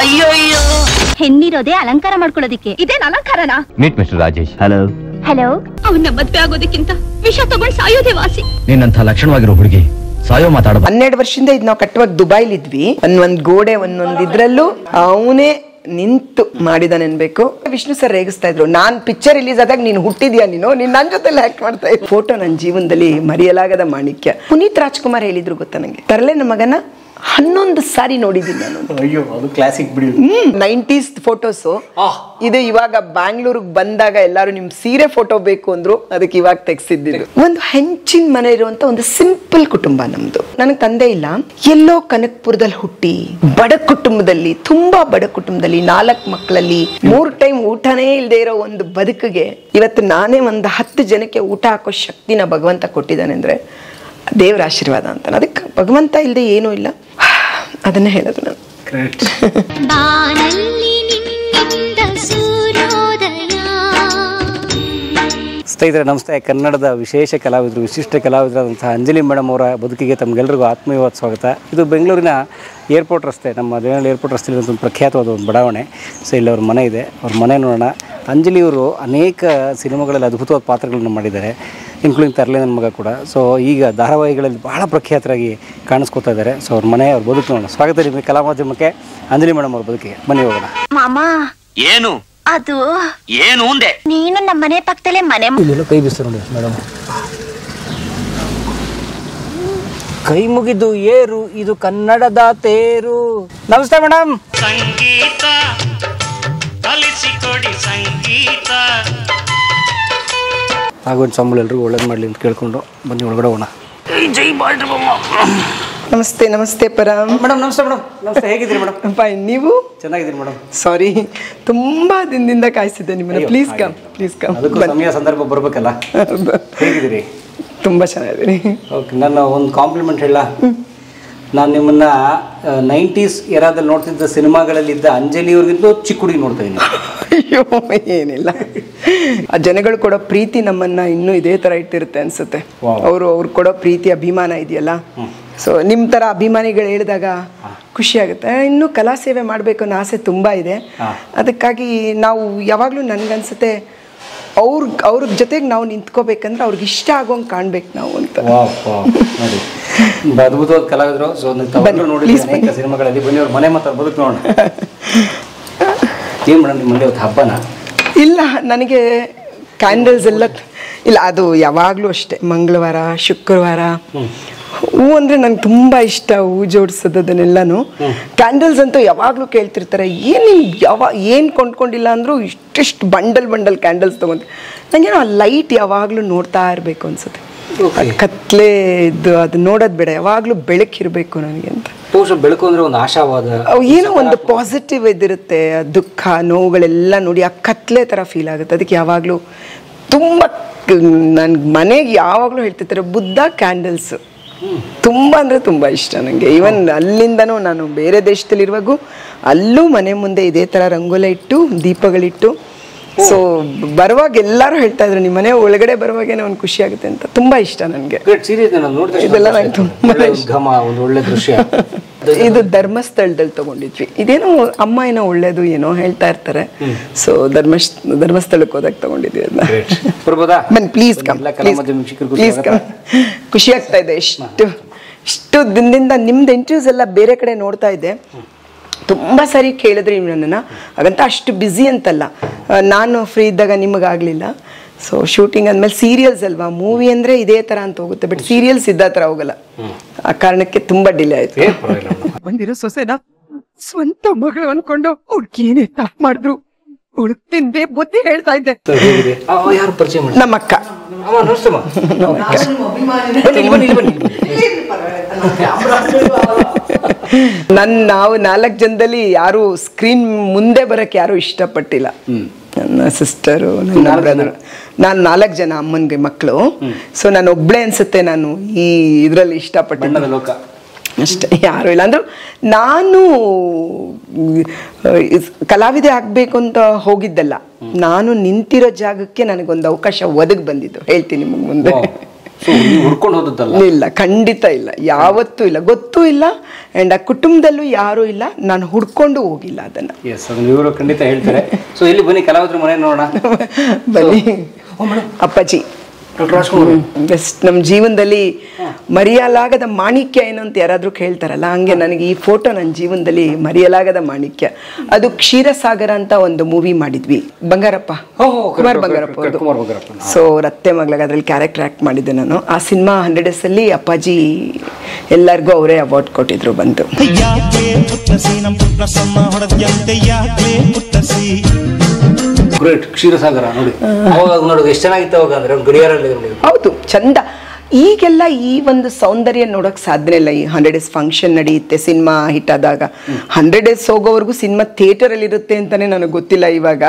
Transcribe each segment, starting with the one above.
ಅಯ್ಯೋ ಹೆಣ್ಣಿರೋದೇ ಅಲಂಕಾರ ಮಾಡ್ಕೊಳ್ಳೋದಿಕ್ಕೆ, ಇದೇನ್ ಅಲಂಕಾರನಾ? Meet mister Rajesh. Hello. Hello. ಅವನ್ನ ಮದ್ವೆ ಆಗೋದಕ್ಕಿಂತ ವಿಷ ತಗೊಂಡ್ ಸಾಯೋದೇ ವಾಸಿ. ನೀನಂತ ಲಕ್ಷಣವಾಗಿರೋ ಹುಡುಗಿ ಸಾಯೋ ಮಾತಾಡ. 12 ವರ್ಷದಿಂದ ಇದ್ ನಾವು ಕಟ್ಟುವಾಗ ದುಬೈಲಿ ಇದ್ವಿ. ಒಂದ್ ಗೋಡೆ ಒಂದೊಂದ್ ಇದ್ರಲ್ಲೂ ಅವನೇ ನಿಂತು ಮಾಡಿದಾನೆ ಅನ್ಬೇಕು. ವಿಷ್ಣು ಸರ್ ರೇಗಿಸ್ತಾ ಇದ್ರು, ನಾನ್ ಪಿಕ್ಚರ್ ರಿಲೀಸ್ ಆದಾಗ ನೀನು ಹುಟ್ಟಿದ್ಯಾ, ನೀನು ನನ್ ಜೊತೆಲ್ಲ ಆಕ್ಟ್ ಮಾಡ್ತಾ ಇದ್ದೆ. ಫೋಟೋ ನನ್ನ ಜೀವನದಲ್ಲಿ ಮರೆಯಲಾಗದ ಮಾಣಿಕ್ಯ. ಪುನೀತ್ ರಾಜ್ಕುಮಾರ್ ಹೇಳಿದ್ರು ಗೊತ್ತಾ ನಂಗೆ, ತರಲೆ ನಮ್ಮ ಮಗನ 11 ಸಾರಿ ನೋಡಿದ್ದೀನಿ ನಾನು. ಅಯ್ಯೋ ಅದು ಕ್ಲಾಸಿಕ್ ಬಿಡಿ. 90s ಫೋಟೋಸು ಇದು. ಇವಾಗ ಬ್ಯಾಂಗ್ಳೂರ್ಗೆ ಬಂದಾಗ ಎಲ್ಲಾರು ನಿಮ್ ಸೀರೆ ಫೋಟೋ ಬೇಕು ಅಂದ್ರು, ಅದಕ್ಕೆ ಇವಾಗ ತೆಗ್ಸಿದ್ದು. ಒಂದು ಹೆಂಚಿನ ಮನೆ ಇರುವಂತ ಒಂದು ಸಿಂಪಲ್ ಕುಟುಂಬ ನಮ್ದು. ನನಗ್ ತಂದೆ ಇಲ್ಲ, ಎಲ್ಲೋ ಕನಕ್ಪುರದಲ್ಲಿ ಹುಟ್ಟಿ ಬಡ ಕುಟುಂಬದಲ್ಲಿ, ತುಂಬಾ ಬಡ ಕುಟುಂಬದಲ್ಲಿ 4 ಮಕ್ಕಳಲ್ಲಿ 3 ಟೈಮ್ ಊಟನೇ ಇಲ್ಲದೆ ಇರೋ ಒಂದು ಬದುಕಿಗೆ ಇವತ್ತು ನಾನೇ ಒಂದು 10 ಜನಕ್ಕೆ ಊಟ ಹಾಕೋ ಶಕ್ತಿನ ಭಗವಂತ ಕೊಟ್ಟಿದ್ದಾನೆ ಅಂದ್ರೆ ದೇವರ ಆಶೀರ್ವಾದ ಅಂತ. ಅದಕ್ಕೆ ಭಗವಂತ ಇಲ್ಲದೆ ಏನೂ ಇಲ್ಲ, ಅದನ್ನೇ ಹೇಳೋದು ನಾನು. ಸ್ನೇಹಿತರೆ ನಮಸ್ತೆ. ಕನ್ನಡದ ವಿಶೇಷ ಕಲಾವಿದರು, ವಿಶಿಷ್ಟ ಕಲಾವಿದರಾದಂತಹ ಅಂಜಲಿ ಮೇಡಮ್ ಅವರ ಬದುಕಿಗೆ ತಮಗೆಲ್ಲರಿಗೂ ಆತ್ಮೀಯವಾದ ಸ್ವಾಗತ. ಇದು ಬೆಂಗಳೂರಿನ ಏರ್ಪೋರ್ಟ್ ರಸ್ತೆ, ನಮ್ಮ ದೇವನಹಳ್ಳಿ ಏರ್ಪೋರ್ಟ್ ರಸ್ತೆಯಲ್ಲಿ ಒಂದು ಪ್ರಖ್ಯಾತವಾದ ಒಂದು ಬಡಾವಣೆ. ಸೊ ಇಲ್ಲಿ ಅವ್ರ ಮನೆ ಇದೆ, ಅವ್ರ ಮನೆ ನೋಡೋಣ. ಅಂಜಲಿಯವರು ಅನೇಕ ಸಿನಿಮಾಗಳಲ್ಲಿ ಅದ್ಭುತವಾದ ಪಾತ್ರಗಳನ್ನು ಮಾಡಿದ್ದಾರೆ, ಇನ್ಕ್ಲೂಡಿಂಗ್ ತರಲೆ ನನ್ನ ಮಗ ಕೂಡ. ಸೊ ಈಗ ಧಾರಾವಾಹಿಗಳಲ್ಲಿ ಬಹಳ ಪ್ರಖ್ಯಾತರಾಗಿ ಕಾಣಿಸ್ಕೊತಾ ಇದ್ದಾರೆ. ಸೊ ಅವ್ರ ಮನೆ, ಅವ್ರ ಬದುಕು ನೋಡೋಣ. ಸ್ವಾಗತ ನಿಮಗೆ ಕಲಾ ಮಾಧ್ಯಮಕ್ಕೆ, ಅಂಜಲಿ ಮೇಡಮ್ ಅವ್ರ ಬದುಕಿಗೆ ಬನ್ನಿ ಹೋಗೋಣ. ಮಾಮಾ ಏನು ಅದು ಏನು ಉಂಡೆ? ನೀನು ನಮ್ಮ ಮನೆ ಪಕ್ಕದಲ್ಲೇ ಮನೆ. ಇಲ್ಲೆಲ್ಲ ಕೈ ಬೀಸ್ತಾರೆ ನೋಡಿ ಮೇಡಮ್. ಕೈ ಮುಗಿದು ಏರು, ಇದು ಕನ್ನಡದ ತೇರು. ನಮಸ್ತೆ ಮೇಡಮ್. ಸಂಗೀತ ಕಲಿಸಿಕೊಡಿ ಸಂಗೀತ. ಆಗೊಂದು ಸಂಬಳ ಎಲ್ರಿಗೂ ಒಳ್ಳೇದು ಮಾಡಲಿ ಅಂತ ಕೇಳ್ಕೊಂಡು ಬನ್ನಿ ಒಳಗಡೆ ಹೋಗೋಣ. ಜೈ ಬಾಳ್ರಮ್ಮ. ನಮಸ್ತೆ. ನಮಸ್ತೆ ಪರಮ್. ಮೇಡಮ್ ನಮಸ್ತೆ. ಮೇಡಮ್ ನಮಸ್ತೆ, ಹೇಗಿದ್ದೀರಿ ಮೇಡಮ್? ಫೈನ್, ನೀವು? ಚೆನ್ನಾಗಿದ್ದೀರಿ ಮೇಡಮ್. ಸಾರಿ, ತುಂಬಾ ದಿನದಿಂದ ಕಾಯಿಸಿದ್ದೆ ನಿಮ್ಮನ್ನ. Please come, please come. ಅದಕ್ಕೂ ಸಮಯ ಸಂದರ್ಭ ಬರ್ಬೇಕಲ್ಲ. ಹೇಗಿದ್ದೀರಿ? ತುಂಬಾ ಚೆನ್ನಾಗಿದ್ದೀನಿ. ಓಕೆ, ನಾನು ಒಂದು ಕಾಂಪ್ಲಿಮೆಂಟ್ ಹೇಳ. ನಾನು ನಿಮ್ಮನ್ನ 90s ಎರಾದಲ್ಲಿ ನೋಡ್ತಿದ್ದ ಸಿನಿಮಾಗಳಲ್ಲಿದ್ದ ಅಂಜಲಿಯವ್ರಿಗಿಂತ ಚಿಕ್ಕ ಹುಡುಗಿ ನೋಡ್ತಾ ಇದ್ದೀನಿ. ಅಯ್ಯೋ ಏನಿಲ್ಲ, ಆ ಜನಗಳು ಕೊಡೋ ಪ್ರೀತಿ ನಮ್ಮನ್ನ ಇನ್ನೂ ಇದೇ ತರ ಇಟ್ಟಿರುತ್ತೆ ಅನ್ಸುತ್ತೆ. ಅವ್ರು ಕೊಡೋ ಪ್ರೀತಿ, ಅಭಿಮಾನ ಇದೆಯಲ್ಲ. ಸೊ ನಿಮ್ಮ ತರ ಅಭಿಮಾನಿಗಳು ಹೇಳಿದಾಗ ಖುಷಿ ಆಗುತ್ತೆ. ಇನ್ನೂ ಕಲಾ ಸೇವೆ ಮಾಡಬೇಕು ಅನ್ನೋ ಆಸೆ ತುಂಬಾ ಇದೆ. ಅದಕ್ಕಾಗಿ ನಾವು ಯಾವಾಗಲೂ ನನ್ಗನ್ಸುತ್ತೆ ಅವ್ರ ಜೊತೆಗೆ ನಾವು ನಿಂತ್ಕೋಬೇಕಂದ್ರೆ ಅವ್ರಿಗೆ ಇಷ್ಟ ಆಗೋಂಗೆ ಕಾಣ್ಬೇಕು ನಾವು ಅಂತ. ನೋಡಿ, ಅದ್ಭುತವಾದ ಕಲಾವಿದರು. ಸೊ ನೋಡಿ ಸಿನಿಮಾಗಳಲ್ಲಿ ಬನ್ನಿ, ಅವ್ರ ಮನೆ ಮತ್ತು ಬದುಕು ನೋಡೋಣ. ಏನು ಮೇಡಮ್ ನಿಮ್ಮ ಮನೆ ಇವತ್ತು ಹಬ್ಬನ? ಇಲ್ಲ, ನನಗೆ ಕ್ಯಾಂಡಲ್ಸ್ ಎಲ್ಲ ಇಲ್ಲ. ಅದು ಯಾವಾಗಲೂ ಅಷ್ಟೇ, ಮಂಗಳವಾರ ಶುಕ್ರವಾರ ಹೂ ಅಂದರೆ ನಂಗೆ ತುಂಬ ಇಷ್ಟ. ಹೂ ಜೋಡಿಸೋದು ಅದನ್ನೆಲ್ಲನೂ. ಕ್ಯಾಂಡಲ್ಸ್ ಅಂತೂ ಯಾವಾಗಲೂ ಕೇಳ್ತಿರ್ತಾರೆ, ಏನು ಕೊಂಡ್ಕೊಂಡಿಲ್ಲ ಅಂದರೂ ಇಷ್ಟಿಷ್ಟು ಬಂಡಲ್ ಕ್ಯಾಂಡಲ್ಸ್ ತೊಗೊಂಡು ನನಗೇನೋ ಆ ಲೈಟ್ ಯಾವಾಗಲೂ ನೋಡ್ತಾ ಇರಬೇಕು ಅನ್ಸುತ್ತೆ. ಕತ್ಲೆ ಇದ್ದು ಅದು ನೋಡೋದು ಬೇಡ, ಯಾವಾಗಲೂ ಬೆಳಕಿರಬೇಕು ನನಗೆ ಅಂತ. ಬೆಳಕು ಅಂದರೆ ಒಂದು ಆಶಾವಾದ, ಏನೋ ಒಂದು ಪಾಸಿಟಿವ್ ಇದಿರುತ್ತೆ. ದುಃಖ ನೋವುಗಳೆಲ್ಲ ನೋಡಿ ಆ ಕತ್ಲೆ ಥರ ಫೀಲ್ ಆಗುತ್ತೆ. ಅದಕ್ಕೆ ಯಾವಾಗಲೂ ತುಂಬ ನನ್ನ ಮನೆಗೆ ಯಾವಾಗಲೂ ಹೇಳ್ತಿರ್ತಾರೆ ಬುದ್ಧ ಕ್ಯಾಂಡಲ್ಸ್ ತುಂಬ ಅಂದರೆ ತುಂಬ ಇಷ್ಟ ನನಗೆ. ಈವನ್ ಅಲ್ಲಿಂದನೂ ನಾನು ಬೇರೆ ದೇಶದಲ್ಲಿರುವಾಗೂ ಅಲ್ಲೂ ಮನೆ ಮುಂದೆ ಇದೇ ಥರ ರಂಗೋಲಿ ಇಟ್ಟು ದೀಪಗಳಿಟ್ಟು. ಸೊ ಬರುವಾಗ ಎಲ್ಲರೂ ಹೇಳ್ತಾ ಇದ್ರು, ನಿಮ್ಮ ಮನೆ ಒಳಗಡೆ ಬರುವಾಗೇನೋ ಒಂದು ಖುಷಿ ಆಗುತ್ತೆ ಅಂತ. ತುಂಬ ಇಷ್ಟ ನನಗೆ ಇದೆಲ್ಲ. ನಂಗೆ ತುಂಬ ಒಳ್ಳೆ ದೃಶ್ಯ. ಇದು ಧರ್ಮಸ್ಥಳದಲ್ಲಿ ತಗೊಂಡಿದ್ವಿ. ಇದೇನೋ ಅಮ್ಮ ಏನೋ ಒಳ್ಳೇದು ಏನೋ ಹೇಳ್ತಾ ಇರ್ತಾರೆ. ಸೊ ಧರ್ಮಸ್ಥಳಕ್ಕೆ ಹೋದಾಗ ತಗೊಂಡಿದ್ವಿ ಅದನ್ನ. ಬನ್ನಿ ಪ್ಲೀಸ್ ಕಮ್, ಪ್ಲೀಸ್ ಕಮ್. ಖುಷಿ ಆಗ್ತಾ ಇದೆ. ಇಷ್ಟು ದಿನದಿಂದ ನಿಮ್ದು ಇಂಟರ್ವ್ಯೂಸ್ ಎಲ್ಲ ಬೇರೆ ಕಡೆ ನೋಡ್ತಾ ಇದ್ದೆ. ತುಂಬ ಸರಿ ಕೇಳಿದ್ರಿ ನನ್ನನ್ನು. ಹಾಗಂತ ಅಷ್ಟು ಬ್ಯುಸಿ ಅಂತಲ್ಲ, ನಾನು ಫ್ರೀ ಇದ್ದಾಗ ನಿಮಗಾಗಲಿಲ್ಲ. ಸೊ ಶೂಟಿಂಗ್ ಅಂದಮೇಲೆ ಸೀರಿಯಲ್ಸ್ ಅಲ್ವಾ, ಮೂವಿ ಅಂದರೆ ಇದೇ ಥರ ಅಂತ ಹೋಗುತ್ತೆ, ಬಟ್ ಸೀರಿಯಲ್ಸ್ ಇದ್ದ ಥರ ಹೋಗಲ್ಲ. ಆ ಕಾರಣಕ್ಕೆ ತುಂಬ ಡಿಲೇ ಆಯಿತು. ಬಂದಿರೋ ಸೊಸೆನ ಸ್ವಂತ ಮಗಳು ಅನ್ಕೊಂಡು ಅವ್ರಿಗೇನೇ ತಪ್ಪು ಮಾಡಿದ್ರು ಹುಡುಕ್ತಿಂದೆ ಬುದ್ಧಿ ಹೇಳ್ತಾ ಇದ್ದೆ. ನಮ್ಮ ಅಕ್ಕ. ನಾವು 4 ಜನದಲ್ಲಿ ಯಾರು ಸ್ಕ್ರೀನ್ ಮುಂದೆ ಬರಕ್ಕೆ ಯಾರು ಇಷ್ಟಪಟ್ಟಿಲ್ಲ. ನನ್ನ ಸಿಸ್ಟರು, ನನ್ನ ಬ್ರದರ್, ನಾನು 4 ಜನ ಅಮ್ಮನಿಗೆ ಮಕ್ಕಳು. ಸೊ ನಾನು ಒಬ್ಳೆ ಅನ್ಸುತ್ತೆ ನಾನು ಈ ಇದ್ರಲ್ಲಿ ಇಷ್ಟಪಟ್ಟಿದ್ದ ಅಷ್ಟೇ, ಯಾರು ಇಲ್ಲ. ಅಂದ್ರು ನಾನು ಕಲಾವಿದೆ ಆಗ್ಬೇಕು ಅಂತ ಹೋಗಿದ್ದಲ್ಲ, ನಾನು ನಿಂತಿರೋ ಜಾಗಕ್ಕೆ ನನಗೊಂದು ಅವಕಾಶ ಒದಗಿ ಬಂದಿದ್ದು. ಹೇಳ್ತೀನಿ ನಿಮಗೆ ಮುಂದೆ. ಹುಡ್ಕೊಂಡು ಹೋದದ್ದಲ್ಲ? ಇಲ್ಲ, ಖಂಡಿತ ಇಲ್ಲ, ಯಾವತ್ತೂ ಇಲ್ಲ, ಗೊತ್ತೂ ಇಲ್ಲ. ಅಂಡ್ ಆ ಕುಟುಂಬದಲ್ಲೂ ಯಾರೂ ಇಲ್ಲ, ನಾನು ಹುಡ್ಕೊಂಡು ಹೋಗಿಲ್ಲ ಅದನ್ನ. ಎಸ್, ಅದನ್ನ ಇವರು ಖಂಡಿತ ಹೇಳ್ತಾರೆ. ಸೊ ಇಲ್ಲಿ ಬನ್ನಿ, ಕಲಾವಿದ್ರ ಮನೆ ನೋಡೋಣ. ಬನ್ನಿ. ಅಪ್ಪಾಜಿ ಬೆಸ್ಟ್. ನಮ್ಮ ಜೀವನದಲ್ಲಿ ಮರೆಯಲಾಗದ ಮಾಣಿಕ್ಯ ಏನು ಅಂತ ಯಾರಾದ್ರೂ ಕೇಳ್ತಾರಲ್ಲ, ಹಂಗೆ ನನಗೆ ಈ ಫೋಟೋ ನನ್ನ ಜೀವನದಲ್ಲಿ ಮರೆಯಲಾಗದ ಮಾಣಿಕ್ಯ. ಅದು ಕ್ಷೀರಸಾಗರ ಅಂತ ಒಂದು ಮೂವಿ ಮಾಡಿದ್ವಿ, ಬಂಗಾರಪ್ಪ, ಕುಮಾರ್ ಬಂಗಾರಪ್ಪ. ಸೊ ರತ್ತೆ ಮಗ್ಲಾಗ ಅದ್ರಲ್ಲಿ ಕ್ಯಾರೆಕ್ಟರ್ ಆಕ್ಟ್ ಮಾಡಿದ್ದೆ ನಾನು. ಆ ಸಿನಿಮಾ 100 Days ಅಲ್ಲಿ ಅಪ್ಪಾಜಿ ಎಲ್ಲರಿಗೂ ಅವರೇ ಅವಾರ್ಡ್ ಕೊಟ್ಟಿದ್ರು ಬಂದು. ಗ್ರೇಟ್, ಕ್ಷೀರಸಾಗರ ನೋಡಿ, ಅವಾಗ ನೋಡೋದು ಎಷ್ಟು ಚೆನ್ನಾಗಿತ್ತು ಅವಾಗ. ಅಂದ್ರೆ ಗಡಿಯಾರಲ್ಲಿ ಹೌದು, ಚಂದ. ಈಗೆಲ್ಲ ಈ ಒಂದು ಸೌಂದರ್ಯ ನೋಡೋಕೆ ಸಾಧ್ಯ ಇಲ್ಲ. ಈ 100 Days ಫಂಕ್ಷನ್ ನಡೆಯುತ್ತೆ, ಸಿನಿಮಾ ಹಿಟ್ ಆದಾಗ 100 Days ಹೋಗೋವರೆಗೂ ಸಿನಿಮಾ ಥಿಯೇಟರಲ್ಲಿ ಇರುತ್ತೆ ಅಂತಾನೆ ನನಗೆ ಗೊತ್ತಿಲ್ಲ. ಇವಾಗ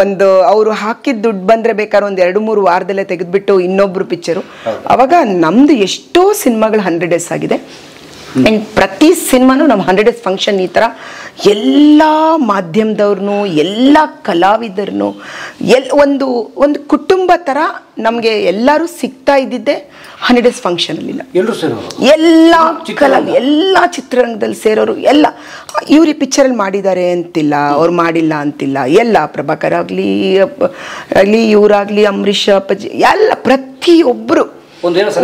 ಒಂದು ಅವರು ಹಾಕಿದ ದುಡ್ಡು ಬಂದ್ರೆ ಬೇಕಾದ್ರೆ ಒಂದು 2-3 ವಾರದಲ್ಲೇ ತೆಗೆದ್ಬಿಟ್ಟು ಇನ್ನೊಬ್ರು ಪಿಕ್ಚರು. ಅವಾಗ ನಮ್ದು ಎಷ್ಟೋ ಸಿನಿಮಾಗಳು 100 Days ಆಗಿದೆ. ಆ್ಯಂಡ್ ಪ್ರತಿ ಸಿನಿಮಾನು ನಮ್ಮ 100 Days ಫಂಕ್ಷನ್ ಈ ಥರ ಎಲ್ಲ ಮಾಧ್ಯಮದವ್ರನ್ನೂ ಎಲ್ಲ ಕಲಾವಿದರನ್ನು ಒಂದು ಒಂದು ಕುಟುಂಬ ಥರ ನಮಗೆ ಎಲ್ಲರೂ ಸಿಗ್ತಾ ಇದ್ದಿದ್ದೆ 100 Days ಫಂಕ್ಷನಲ್ಲಿ. ಎಲ್ಲ ಚಿತ್ರರಂಗದಲ್ಲಿ ಸೇರೋರು ಎಲ್ಲ ಇವ್ರು ಈ ಪಿಕ್ಚರಲ್ಲಿ ಮಾಡಿದ್ದಾರೆ ಅಂತಿಲ್ಲ, ಅವ್ರು ಮಾಡಿಲ್ಲ ಅಂತಿಲ್ಲ, ಎಲ್ಲ ಪ್ರಭಾಕರ್ ಆಗಲಿ ಇವರಾಗಲಿ ಅಂಬರೀಷ್ ಅಪ್ಪಾಜಿ ಎಲ್ಲ ಪ್ರತಿಯೊಬ್ಬರು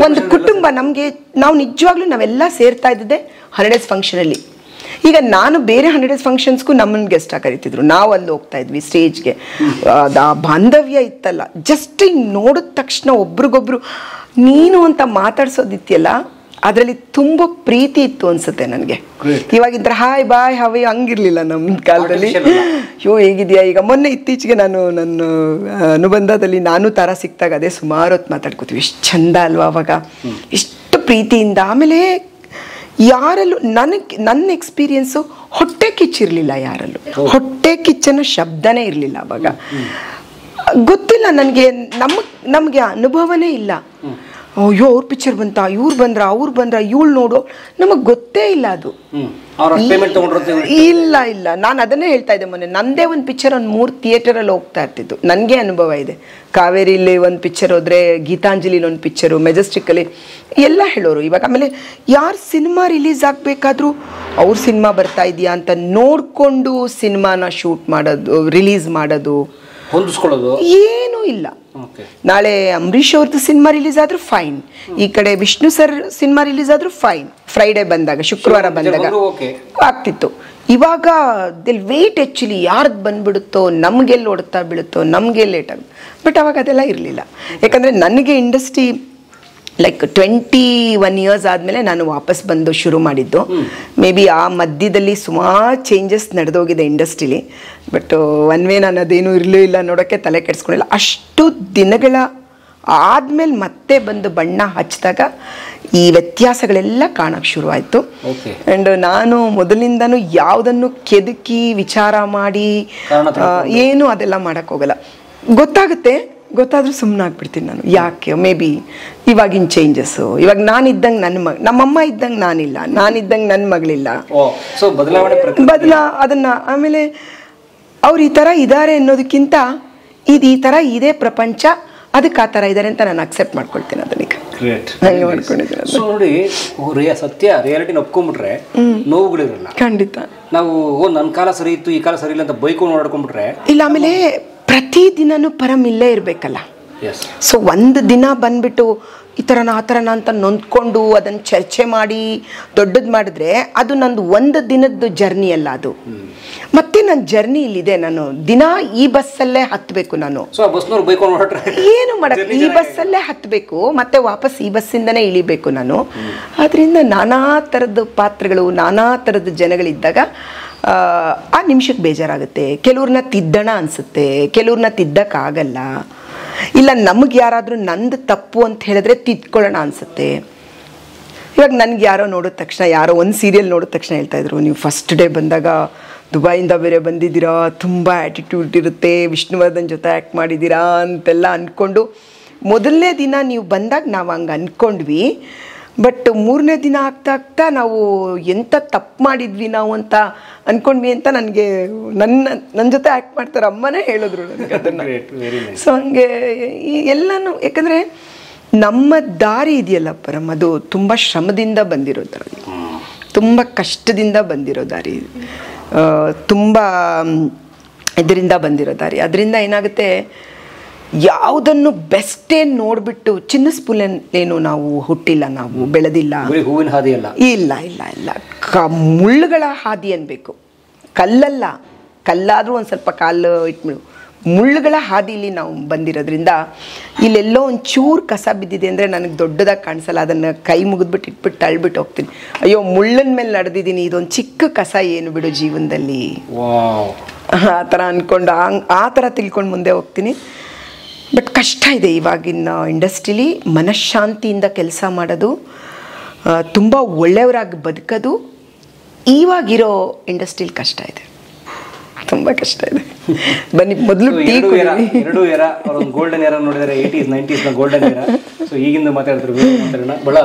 ಒಂದು ಕುಟುಂಬ. ನಮಗೆ ನಾವು ನಿಜವಾಗ್ಲೂ ನಾವೆಲ್ಲ ಸೇರ್ತಾ ಇದ್ದಿದ್ದೆ 100 Days ಫಂಕ್ಷನಲ್ಲಿ. ಈಗ ನಾನು ಬೇರೆ 100 Days ಫಂಕ್ಷನ್ಸ್ಗೂ ನಮ್ಮನ್ನು ಗೆಸ್ಟ್ ಆಗಿ ಕರಿತಿದ್ರು, ನಾವು ಅಲ್ಲಿ ಹೋಗ್ತಾ ಇದ್ವಿ ಸ್ಟೇಜ್ಗೆ. ಆ ಬಾಂಧವ್ಯ ಇತ್ತಲ್ಲ, ಜಸ್ಟ್ ಹಿಂಗೆ ನೋಡಿದ ತಕ್ಷಣ ಒಬ್ರಿಗೊಬ್ರು ನೀನು ಅಂತ ಮಾತಾಡ್ಸೋದಿತ್ತಿಯಲ್ಲ, ಅದರಲ್ಲಿ ತುಂಬ ಪ್ರೀತಿ ಇತ್ತು ಅನ್ಸುತ್ತೆ ನನಗೆ. ಇವಾಗಿದ್ರೆ ಹಾಯ್ ಬಾಯ್ ಹವೆ ಹಂಗಿರ್ಲಿಲ್ಲ ನಮ್ಮ ಕಾಲದಲ್ಲಿ. ಹೇಗಿದೆಯಾ ಈಗ. ಮೊನ್ನೆ ಇತ್ತೀಚೆಗೆ ನಾನು ನನ್ನ ಅನುಬಂಧದಲ್ಲಿ ನಾನು ತಾರಾ ಸಿಕ್ತಾಗ ಅದೇ ಸುಮಾರು ಹೊತ್ತು ಮಾತಾಡ್ಕೋತೀವಿ. ಎಷ್ಟು ಚಂದ ಅಲ್ವಾ ಅವಾಗ, ಎಷ್ಟು ಪ್ರೀತಿಯಿಂದ. ಆಮೇಲೆ ಯಾರಲ್ಲೂ ನನ್ನ ಎಕ್ಸ್ಪೀರಿಯನ್ಸು ಹೊಟ್ಟೆ ಕಿಚ್ಚಿರಲಿಲ್ಲ, ಯಾರಲ್ಲೂ ಹೊಟ್ಟೆ ಕಿಚ್ಚನ ಶಬ್ದನೇ ಇರಲಿಲ್ಲ ಅವಾಗ. ಗೊತ್ತಿಲ್ಲ ನನಗೆ, ನಮಗೆ ಅನುಭವನೇ ಇಲ್ಲ. ಅಯ್ಯೋ ಅವ್ರ ಪಿಕ್ಚರ್ ಬಂತ, ಇವ್ರು ಬಂದ್ರ, ಅವ್ರು ಬಂದ್ರ, ಇವಳು ನೋಡು, ನಮಗೆ ಗೊತ್ತೇ ಇಲ್ಲ ಅದು. ಇಲ್ಲ, ನಾನು ಅದನ್ನೇ ಹೇಳ್ತಾ ಇದ್ದೆ ಮೊನ್ನೆ. ನಂದೇ ಒಂದು ಪಿಕ್ಚರ್ ಒಂದು 3 ಥಿಯೇಟರಲ್ಲಿ ಹೋಗ್ತಾ ಇರ್ತಿತ್ತು, ನನಗೆ ಅನುಭವ ಇದೆ. ಕಾವೇರಿಲಿ ಒಂದು ಪಿಕ್ಚರ್ ಹೋದ್ರೆ, ಗೀತಾಂಜಲಿಲಿ ಒಂದು ಪಿಕ್ಚರು, ಮೆಜೆಸ್ಟಿಕ್ಕಲ್ಲಿ ಎಲ್ಲ ಹೇಳೋರು. ಇವಾಗ ಆಮೇಲೆ ಯಾರು ಸಿನಿಮಾ ರಿಲೀಸ್ ಆಗಬೇಕಾದ್ರೂ ಅವ್ರ ಸಿನಿಮಾ ಬರ್ತಾ ಇದೆಯಾ ಅಂತ ನೋಡಿಕೊಂಡು ಸಿನಿಮಾನ ಶೂಟ್ ಮಾಡೋದು, ರಿಲೀಸ್ ಮಾಡೋದು, ಹೊಂದಿಸ್ಕೊಳ್ಳೋದು ಏನೂ ಇಲ್ಲ. ನಾಳೆ ಅಂಬರೀಷ್ ಅವ್ರದ್ದು ಸಿನಿಮಾ ರಿಲೀಸ್ ಆದ್ರೂ ಫೈನ್, ಈ ಕಡೆ ವಿಷ್ಣು ಸರ್ ಸಿನಿಮಾ ರಿಲೀಸ್ ಆದ್ರೂ ಫೈನ್. ಫ್ರೈಡೇ ಬಂದಾಗ, ಶುಕ್ರವಾರ ಬಂದಾಗ ಆಗ್ತಿತ್ತು. ಇವಾಗ ದಿಲ್ ವೇಟ್ ಆ್ಯಕ್ಚುಲಿ ಯಾರ್ದು ಬಂದ್ಬಿಡುತ್ತೋ, ನಮಗೆಲ್ಲಿ ಹೊಡ್ತಾ ಬೀಳುತ್ತೋ, ನಮಗೆ ಲೇಟ್ ಆಗುತ್ತೆ. ಬಟ್ ಅವಾಗ ಅದೆಲ್ಲ ಇರಲಿಲ್ಲ. ಯಾಕಂದರೆ ನನಗೆ ಇಂಡಸ್ಟ್ರಿ ಲೈಕ್ 21 years ಆದಮೇಲೆ ನಾನು ವಾಪಸ್ ಬಂದು ಶುರು ಮಾಡಿದ್ದು. ಮೇ ಬಿ ಆ ಮಧ್ಯದಲ್ಲಿ ಸುಮಾರು ಚೇಂಜಸ್ ನಡೆದೋಗಿದೆ ಇಂಡಸ್ಟ್ರಿಲಿ. ಬಟ್ ಒನ್ ವೇ ನಾನು ಅದೇನೂ ಇರಲೂ ಇಲ್ಲ, ನೋಡೋಕ್ಕೆ ತಲೆ ಕೆಡಿಸ್ಕೊಂಡಿಲ್ಲ. ಅಷ್ಟು ದಿನಗಳ ಆದಮೇಲೆ ಮತ್ತೆ ಬಂದು ಬಣ್ಣ ಹಚ್ಚಿದಾಗ ಈ ವ್ಯತ್ಯಾಸಗಳೆಲ್ಲ ಕಾಣಕ್ಕೆ ಶುರುವಾಯಿತು. ಆ್ಯಂಡ್ ನಾನು ಮೊದಲಿಂದನೂ ಯಾವುದನ್ನು ಕೆದಕಿ ವಿಚಾರ ಮಾಡಿ ಏನು ಅದೆಲ್ಲ ಮಾಡೋಕ್ಕೆ ಹೋಗಲ್ಲ. ಗೊತ್ತಾದ್ರೂ ಸುಮ್ಮನೆ ಆಗ್ಬಿಡ್ತೀನಿ ನಾನು. ಯಾಕೆ ಮೇ ಬಿ ಇವಾಗಿನ ಚೇಂಜಸ್ಸು. ಇವಾಗ ನಾನಿದ್ದಂಗೆ ನಮ್ಮಮ್ಮ ಇದ್ದಂಗೆ ನಾನಿಲ್ಲ, ನಾನಿದ್ದಂಗೆ ನನ್ನ ಮಗಳಿಲ್ಲ. ಅದನ್ನ ಆಮೇಲೆ ಅವ್ರು ಈ ಥರ ಇದ್ದಾರೆ ಅನ್ನೋದಕ್ಕಿಂತ ಇದು ಈ ಥರ ಇದೇ ಪ್ರಪಂಚ, ಅದಕ್ಕೆ ಆ ಥರ ಇದ್ದಾರೆ ಅಂತ ನಾನು ಅಕ್ಸೆಪ್ಟ್ ಮಾಡ್ಕೊಳ್ತೀನಿ. ಅದನ್ನೀಗ ಹಂಗೆ ಮಾಡ್ಕೊಂಡಿದ್ದೀನಿ. ನೋಡಿ, ಸತ್ಯ ರಿಯಾಲಿಟಿನ ಒಪ್ಕೊಂಡ್ಬಿಟ್ರೆ ನೋವುಗಳಿರಲ್ಲ. ಖಂಡಿತ. ನಾವು ನನ್ನ ಕಾಲ ಸರಿ ಇತ್ತು, ಈ ಕಾಲ ಸರಿ ಇಲ್ಲ ಅಂತ ಬೈಕೊಂಡು ಓಡಾಡ್ಕೊಂಡ್ಬಿಟ್ರೆ ಇಲ್ಲ. ಆಮೇಲೆ ಪ್ರತಿದಿನನೂ ಪರಂ ಇಲ್ಲೇ ಇರಬೇಕಲ್ಲ. ಸೊ ಒಂದು ದಿನ ಬಂದ್ಬಿಟ್ಟು ಈ ಥರನ ಆ ಥರನ ಅಂತ ನೊಂದ್ಕೊಂಡು ಅದನ್ನು ಚರ್ಚೆ ಮಾಡಿ ದೊಡ್ಡದು ಮಾಡಿದ್ರೆ ಅದು ನಂದು ಒಂದು ದಿನದ್ದು ಜರ್ನಿ ಅಲ್ಲ ಅದು. ಮತ್ತೆ ನನ್ನ ಜರ್ನಿ ಇಲ್ಲಿದೆ. ನಾನು ದಿನ ಈ ಬಸ್ಸಲ್ಲೇ ಹತ್ತಬೇಕು. ನಾನು ಏನು ಮಾಡಕ್ಕೆ, ಈ ಬಸ್ಸಲ್ಲೇ ಹತ್ತಬೇಕು, ಮತ್ತೆ ವಾಪಸ್ ಈ ಬಸ್ಸಿಂದನೇ ಇಳಿಬೇಕು ನಾನು. ಅದರಿಂದ ನಾನಾ ಥರದ ಪಾತ್ರಗಳು, ನಾನಾ ಥರದ ಜನಗಳಿದ್ದಾಗ ಆ ನಿಮಿಷಕ್ಕೆ ಬೇಜಾರಾಗುತ್ತೆ. ಕೆಲವ್ರನ್ನ ತಿದ್ದಣ ಅನಿಸುತ್ತೆ, ಕೆಲವ್ರನ್ನ ತಿದ್ದಕ್ಕಾಗಲ್ಲ. ಇಲ್ಲ ನಮಗೆ ಯಾರಾದರೂ ನಂದು ತಪ್ಪು ಅಂತ ಹೇಳಿದ್ರೆ ತಿದ್ಕೊಳ್ಳೋಣ ಅನಿಸುತ್ತೆ. ಇವಾಗ ನನಗೆ ಯಾರೋ ನೋಡಿದ ತಕ್ಷಣ, ಯಾರೋ ಒಂದು ಸೀರಿಯಲ್ ನೋಡಿದ ತಕ್ಷಣ ಹೇಳ್ತಾಯಿದ್ರು, ನೀವು ಫಸ್ಟ್ ಡೇ ಬಂದಾಗ ದುಬೈಯಿಂದ ಬೇರೆ ಬಂದಿದ್ದೀರಾ, ತುಂಬ ಆ್ಯಟಿಟ್ಯೂಡ್ ಇರುತ್ತೆ, ವಿಷ್ಣುವರ್ಧನ್ ಜೊತೆ ಆ್ಯಕ್ಟ್ ಮಾಡಿದ್ದೀರಾ ಅಂತೆಲ್ಲ ಅಂದ್ಕೊಂಡು ಮೊದಲನೇ ದಿನ ನೀವು ಬಂದಾಗ ನಾವು ಹಂಗೆ ಅಂದ್ಕೊಂಡ್ವಿ. ಬಟ್ 3ನೇ ದಿನ ಆಗ್ತಾ ನಾವು ಎಂಥ ತಪ್ಪು ಮಾಡಿದ್ವಿ ನಾವು ಅಂತ ಅಂದ್ಕೊಂಡ್ವಿ ಅಂತ ನನಗೆ ನನ್ನ ಜೊತೆ ಆ್ಯಕ್ಟ್ ಮಾಡ್ತಾರೆ ಅಮ್ಮನೇ ಹೇಳಿದ್ರು ನನಗೆ ಅದನ್ನು. ಸೊ ಹಂಗೆ ಎಲ್ಲನೂ, ಯಾಕಂದರೆ ನಮ್ಮ ದಾರಿ ಇದೆಯಲ್ಲ ಪರಮ್, ಅದು ತುಂಬ ಶ್ರಮದಿಂದ ಬಂದಿರೋ ದಾರಿ, ತುಂಬ ಕಷ್ಟದಿಂದ ಬಂದಿರೋ ದಾರಿ, ತುಂಬ ಇದರಿಂದ ಬಂದಿರೋ ದಾರಿ. ಅದರಿಂದ ಏನಾಗುತ್ತೆ, ಯಾವುದನ್ನು ಬೆಸ್ಟೇ ನೋಡಿಬಿಟ್ಟು ಚಿನ್ನ ಸ್ಪೂನೇನು ನಾವು ಹುಟ್ಟಿಲ್ಲ, ನಾವು ಬೆಳೆದಿಲ್ಲ, ಹೂವಿನ ಹಾದಿ ಅಲ್ಲ. ಇಲ್ಲ ಇಲ್ಲ ಇಲ್ಲ, ಮುಳ್ಳುಗಳ ಹಾದಿ ಅನ್ಬೇಕು. ಕಲ್ಲಲ್ಲ, ಕಲ್ಲಾದರೂ ಒಂದು ಸ್ವಲ್ಪ ಕಾಲು ಇಟ್ಬಿಡು, ಮುಳ್ಳುಗಳ ಹಾದಿಲಿ ನಾವು ಬಂದಿರೋದ್ರಿಂದ ಇಲ್ಲೆಲ್ಲೋ ಒಂದು ಚೂರು ಕಸ ಬಿದ್ದಿದೆ ಅಂದರೆ ನನಗೆ ದೊಡ್ಡದಾಗಿ ಕಾಣಿಸಲ್ಲ, ಅದನ್ನು ಕೈ ಮುಗಿದ್ಬಿಟ್ಟು ಇಟ್ಬಿಟ್ಟು ತಳ್ಬಿಟ್ಟು ಹೋಗ್ತೀನಿ. ಅಯ್ಯೋ ಮುಳ್ಳನ ಮೇಲೆ ನಡೆದಿದ್ದೀನಿ, ಇದೊಂದು ಚಿಕ್ಕ ಕಸ ಏನು ಬಿಡು ಜೀವನದಲ್ಲಿ, ಆ ಥರ ಅಂದ್ಕೊಂಡು ಆ ಥರ ತಿಳ್ಕೊಂಡು ಮುಂದೆ ಹೋಗ್ತೀನಿ. ಬಟ್ ಕಷ್ಟ ಇದೆ ಇವಾಗಿನ ಇಂಡಸ್ಟ್ರೀಲಿ, ಮನಃಶಾಂತಿಯಿಂದ ಕೆಲಸ ಮಾಡೋದು, ತುಂಬ ಒಳ್ಳೆಯವರಾಗಿ ಬದುಕೋದು ಇವಾಗಿರೋ ಇಂಡಸ್ಟ್ರೀಲಿ ಕಷ್ಟ ಇದೆ, ತುಂಬ ಕಷ್ಟ ಇದೆ. ಬನ್ನಿ ಮೊದಲು ಟೀ ಎರಡು ಎರ ಒಂದು ಗೋಲ್ಡನ್ ಎರ ನೋಡಿದರೆ 80s 90s ಗೋಲ್ಡನ್ ಎರ. ಸೊ ಈಗಿಂದ ಮಾತಾಡ್ತಿರ್ಬೋದು, ಬಹಳ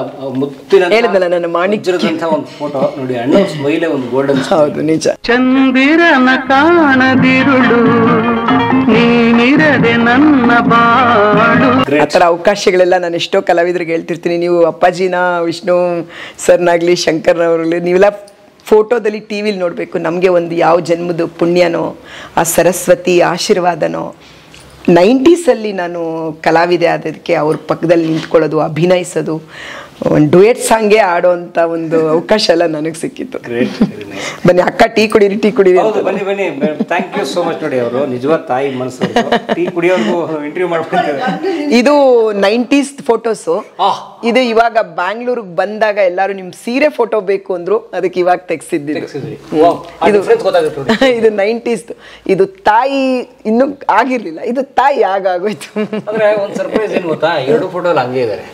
ಮುತ್ತಿನ ಹೇಳಿದ್ನಲ್ಲ ನನ್ನ ಮಾಣಿಕ್ಯದಂಥ ಒಂದು ಫೋಟೋ ನೋಡಿ, ಅಣ್ಣ ಸ್ಮೈಲೇ ಒಂದು ಗೋಲ್ಡನ್. ಹೌದು ನಿಜ. ಚಂದಿರನ ಕಾಣದಿರುಳು ನೀನಿರದೆ ನನ್ನ ಬಾಳು. ಆ ಥರ ಅವಕಾಶಗಳೆಲ್ಲ ನಾನು ಎಷ್ಟೋ ಕಲಾವಿದರಿಗೆ ಹೇಳ್ತಿರ್ತೀನಿ, ನೀವು ಅಪ್ಪಾಜಿನ, ವಿಷ್ಣು ಸರ್ನಾಗ್ಲಿ, ಶಂಕರ್ನವ್ರಲ್ಲಿ ನೀವೆಲ್ಲ ಫೋಟೋದಲ್ಲಿ ಟಿ ವಿಲಿ ನೋಡಬೇಕು. ನಮಗೆ ಒಂದು ಯಾವ ಜನ್ಮದ ಪುಣ್ಯನೋ, ಆ ಸರಸ್ವತಿ ಆಶೀರ್ವಾದನೋ. 90ಸಲ್ಲಿ ನಾನು ಕಲಾವಿದೆ ಆದದಕ್ಕೆ ಅವ್ರ ಪಕ್ಕದಲ್ಲಿ ನಿಂತ್ಕೊಳ್ಳೋದು, ಅಭಿನಯಿಸೋದು, ಒಂದು ಡುಯೆಟ್ ಸಾಂಗೇ ಆಡೋವಂಥ ಒಂದು ಅವಕಾಶ ಎಲ್ಲ ನನಗೆ ಸಿಕ್ಕಿತ್ತು. ಬನ್ನಿ ಅಕ್ಕ ಟೀ ಕುಡೀರಿ, ಟೀ ಕುಡೀರಿ. ಬನ್ನಿ ಬನ್ನಿ, ಥ್ಯಾಂಕ್ ಯು ಸೋ ಮಚ್. ನೋಡಿ ಅವರು ನಿಜವಾದ ತಾಯಿ ಮನಸ್ಸು, ಟೀ ಕುಡಿಯೋರ್ಗು ಇಂಟರ್ವ್ಯೂ ಮಾಡ್ಕೊಳ್ತೇವೆ. ಇದು 90s ಫೋಟೋಸು. ಇದು ಇವಾಗ ಬ್ಯಾಂಗ್ಳೂರಿಗೆ ಬಂದಾಗ ಎಲ್ಲರೂ ನಿಮ್ ಸೀರೆ ಫೋಟೋ ಬೇಕು ಅಂದ್ರು, ಅದಕ್ಕೆ ಇವಾಗ ತೆಗ್ಸಿದ್ದು. ಇದು 90s, ಇದು ತಾಯಿ ಇನ್ನೂ ಆಗಿರ್ಲಿಲ್ಲ, ಇದು ತಾಯಿ ಆಗೋಯ್ತು. ಅಂದ್ರೆ ಒಂದು ಸರ್ಪ್ರೈಸ್ ಏನು ಗೊತ್ತಾ, ಎರಡು ಫೋಟೋ ಹಂಗೆ ಇದಾರೆ.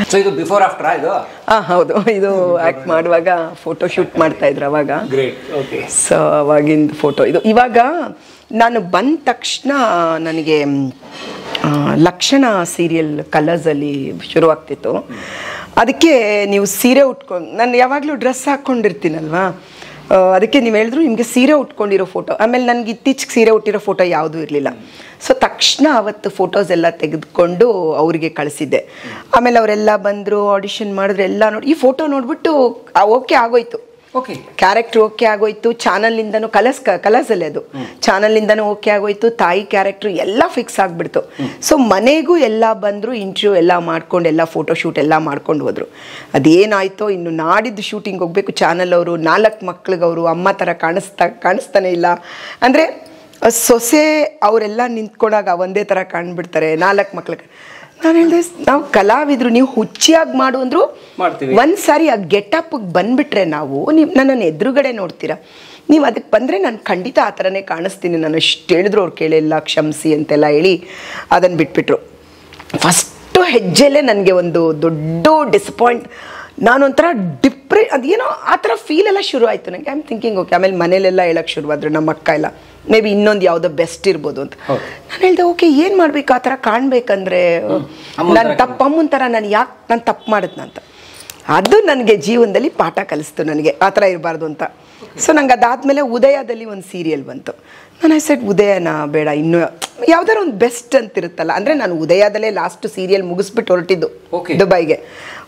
ಸೊ ಇದು ಬಿಫೋರ್ ಆಫ್ಟರ್ ಇದು? ಹೌದು, ಇದು ಆಕ್ಟ್ ಮಾಡುವಾಗ ಫೋಟೋ ಶೂಟ್ ಮಾಡ್ತಾ ಇದ್ರು ಅವಾಗ. ಸೊ ಅವಾಗಿಂದ ಫೋಟೋ ಇದು. ಇವಾಗ ನಾನು ಬಂದ ತಕ್ಷಣ ನನಗೆ ಲಕ್ಷಣ ಸೀರಿಯಲ್ ಕಲರ್ಸಲ್ಲಿ ಶುರುವಾಗ್ತಿತ್ತು. ಅದಕ್ಕೆ ನೀವು ಸೀರೆ ಉಟ್ಕೊಂಡು, ನಾನು ಯಾವಾಗಲೂ ಡ್ರೆಸ್ ಹಾಕ್ಕೊಂಡಿರ್ತೀನಲ್ವಾ, ಅದಕ್ಕೆ ನೀವು ಹೇಳಿದ್ರು ನಿಮಗೆ ಸೀರೆ ಉಟ್ಕೊಂಡಿರೋ ಫೋಟೋ. ಆಮೇಲೆ ನನಗೆ ಇತ್ತೀಚೆಗೆ ಸೀರೆ ಉಟ್ಟಿರೋ ಫೋಟೋ ಯಾವುದೂ ಇರಲಿಲ್ಲ. ಸೊ ತಕ್ಷಣ ಅವತ್ತು ಫೋಟೋಸ್ ಎಲ್ಲ ತೆಗೆದುಕೊಂಡು ಅವರಿಗೆ ಕಳಿಸಿದ್ದೆ. ಆಮೇಲೆ ಅವರೆಲ್ಲ ಬಂದರು, ಆಡಿಷನ್ ಮಾಡಿದ್ರು, ಎಲ್ಲ ನೋಡಿ ಈ ಫೋಟೋ ನೋಡಿಬಿಟ್ಟು ಓಕೆ ಆಗೋಯ್ತು. ಓಕೆ, ಕ್ಯಾರೆಕ್ಟ್ರ್ ಓಕೆ ಆಗೋಯ್ತು. ಚಾನಲಿಂದನೂ ಕಲರ್ಸಲ್ಲಿ ಅದು ಚಾನಲಿಂದನೂ ಓಕೆ ಆಗೋಯ್ತು. ತಾಯಿ ಕ್ಯಾರೆಕ್ಟ್ರು ಎಲ್ಲ ಫಿಕ್ಸ್ ಆಗಿಬಿಡ್ತು. ಸೊ ಮನೆಗೂ ಎಲ್ಲ ಬಂದರು, ಇಂಟರ್ವ್ಯೂ ಎಲ್ಲ ಮಾಡ್ಕೊಂಡು, ಎಲ್ಲ ಫೋಟೋ ಶೂಟ್ ಎಲ್ಲ ಮಾಡ್ಕೊಂಡು ಹೋದರು. ಅದೇನಾಯ್ತೋ, ಇನ್ನು ನಾಡಿದ್ದು ಶೂಟಿಂಗ್ ಹೋಗಬೇಕು. ಚಾನಲ್ ಅವರು 4 ಮಕ್ಳಿಗವರು ಅಮ್ಮ ಥರ ಕಾಣಿಸ್ತಾನೆ ಇಲ್ಲ. ಅಂದರೆ ಸೊಸೆ ಅವರೆಲ್ಲ ನಿಂತ್ಕೊಂಡಾಗ ಒಂದೇ ಥರ ಕಾಣ್ಬಿಡ್ತಾರೆ 4 ಮಕ್ಳಿಗೆ. ನಾನು ಹೇಳಿದೆ, ನಾವು ಕಲಾವಿದ್ರು, ನೀವು ಹುಚ್ಚಿಯಾಗಿ ಮಾಡು ಅಂದ್ರು ಒಂದು ಸಾರಿ ಆ ಗೆಟಪ್ಗೆ ಬಂದುಬಿಟ್ರೆ ನೀವು ನನ್ನನ್ನು ಎದುರುಗಡೆ ನೋಡ್ತೀರಾ. ನೀವು ಅದಕ್ಕೆ ಬಂದರೆ ನಾನು ಖಂಡಿತ ಆ ಥರನೇ ಕಾಣಿಸ್ತೀನಿ. ನಾನು ಎಷ್ಟು ಹೇಳಿದ್ರು ಅವ್ರು ಕೇಳಿಲ್ಲ, ಕ್ಷಮಿಸಿ ಅಂತೆಲ್ಲ ಹೇಳಿ ಅದನ್ನು ಬಿಟ್ಬಿಟ್ರು. ಫಸ್ಟು ಹೆಜ್ಜೆಲೇ ನನಗೆ ಒಂದು ದೊಡ್ಡ ಡಿಸಪಾಯಿಂಟ್, ನಾನೊಂಥರ ಅದೇನೋ ಆ ಥರ ಫೀಲ್ ಎಲ್ಲ ಶುರು ಆಯಿತು ನನಗೆ. I am thinking okay. ಆಮೇಲೆ ಮನೇಲೆಲ್ಲ ಹೇಳೋಕ್ಕೆ ಶುರುವಾದ್ರು ನಮ್ಮ ಅಕ್ಕ ಎಲ್ಲ, ಮೇ ಬಿ ಇನ್ನೊಂದು ಯಾವುದೋ ಬೆಸ್ಟ್ ಇರ್ಬೋದು ಅಂತ. ನಾನು ಹೇಳಿದೆ, ಓಕೆ ಏನು ಮಾಡಬೇಕು, ಆ ಥರ ಕಾಣಬೇಕಂದ್ರೆ ನಾನು ಅಮ್ಮನ ಥರ ನಾನು ತಪ್ಪು ಮಾಡಿದ್ನ ಅಂತ. ಅದು ನನಗೆ ಜೀವನದಲ್ಲಿ ಪಾಠ ಕಲಿಸ್ತು, ನನಗೆ ಆ ಥರ ಇರಬಾರ್ದು ಅಂತ. ಸೊ ನಂಗೆ ಅದಾದಮೇಲೆ ಉದಯದಲ್ಲಿ ಒಂದು ಸೀರಿಯಲ್ ಬಂತು. ನಾನು ಸೆಟ್ ಉದಯನ ಬೇಡ, ಇನ್ನೂ ಯಾವ್ದಾರು ಒಂದು ಬೆಸ್ಟ್ ಅಂತಿರುತ್ತಲ್ಲ. ಅಂದರೆ ನಾನು ಉದಯದಲ್ಲೇ ಲಾಸ್ಟ್ ಸೀರಿಯಲ್ ಮುಗಿಸ್ಬಿಟ್ಟು ಹೊರಟಿದ್ದು ದುಬೈಗೆ.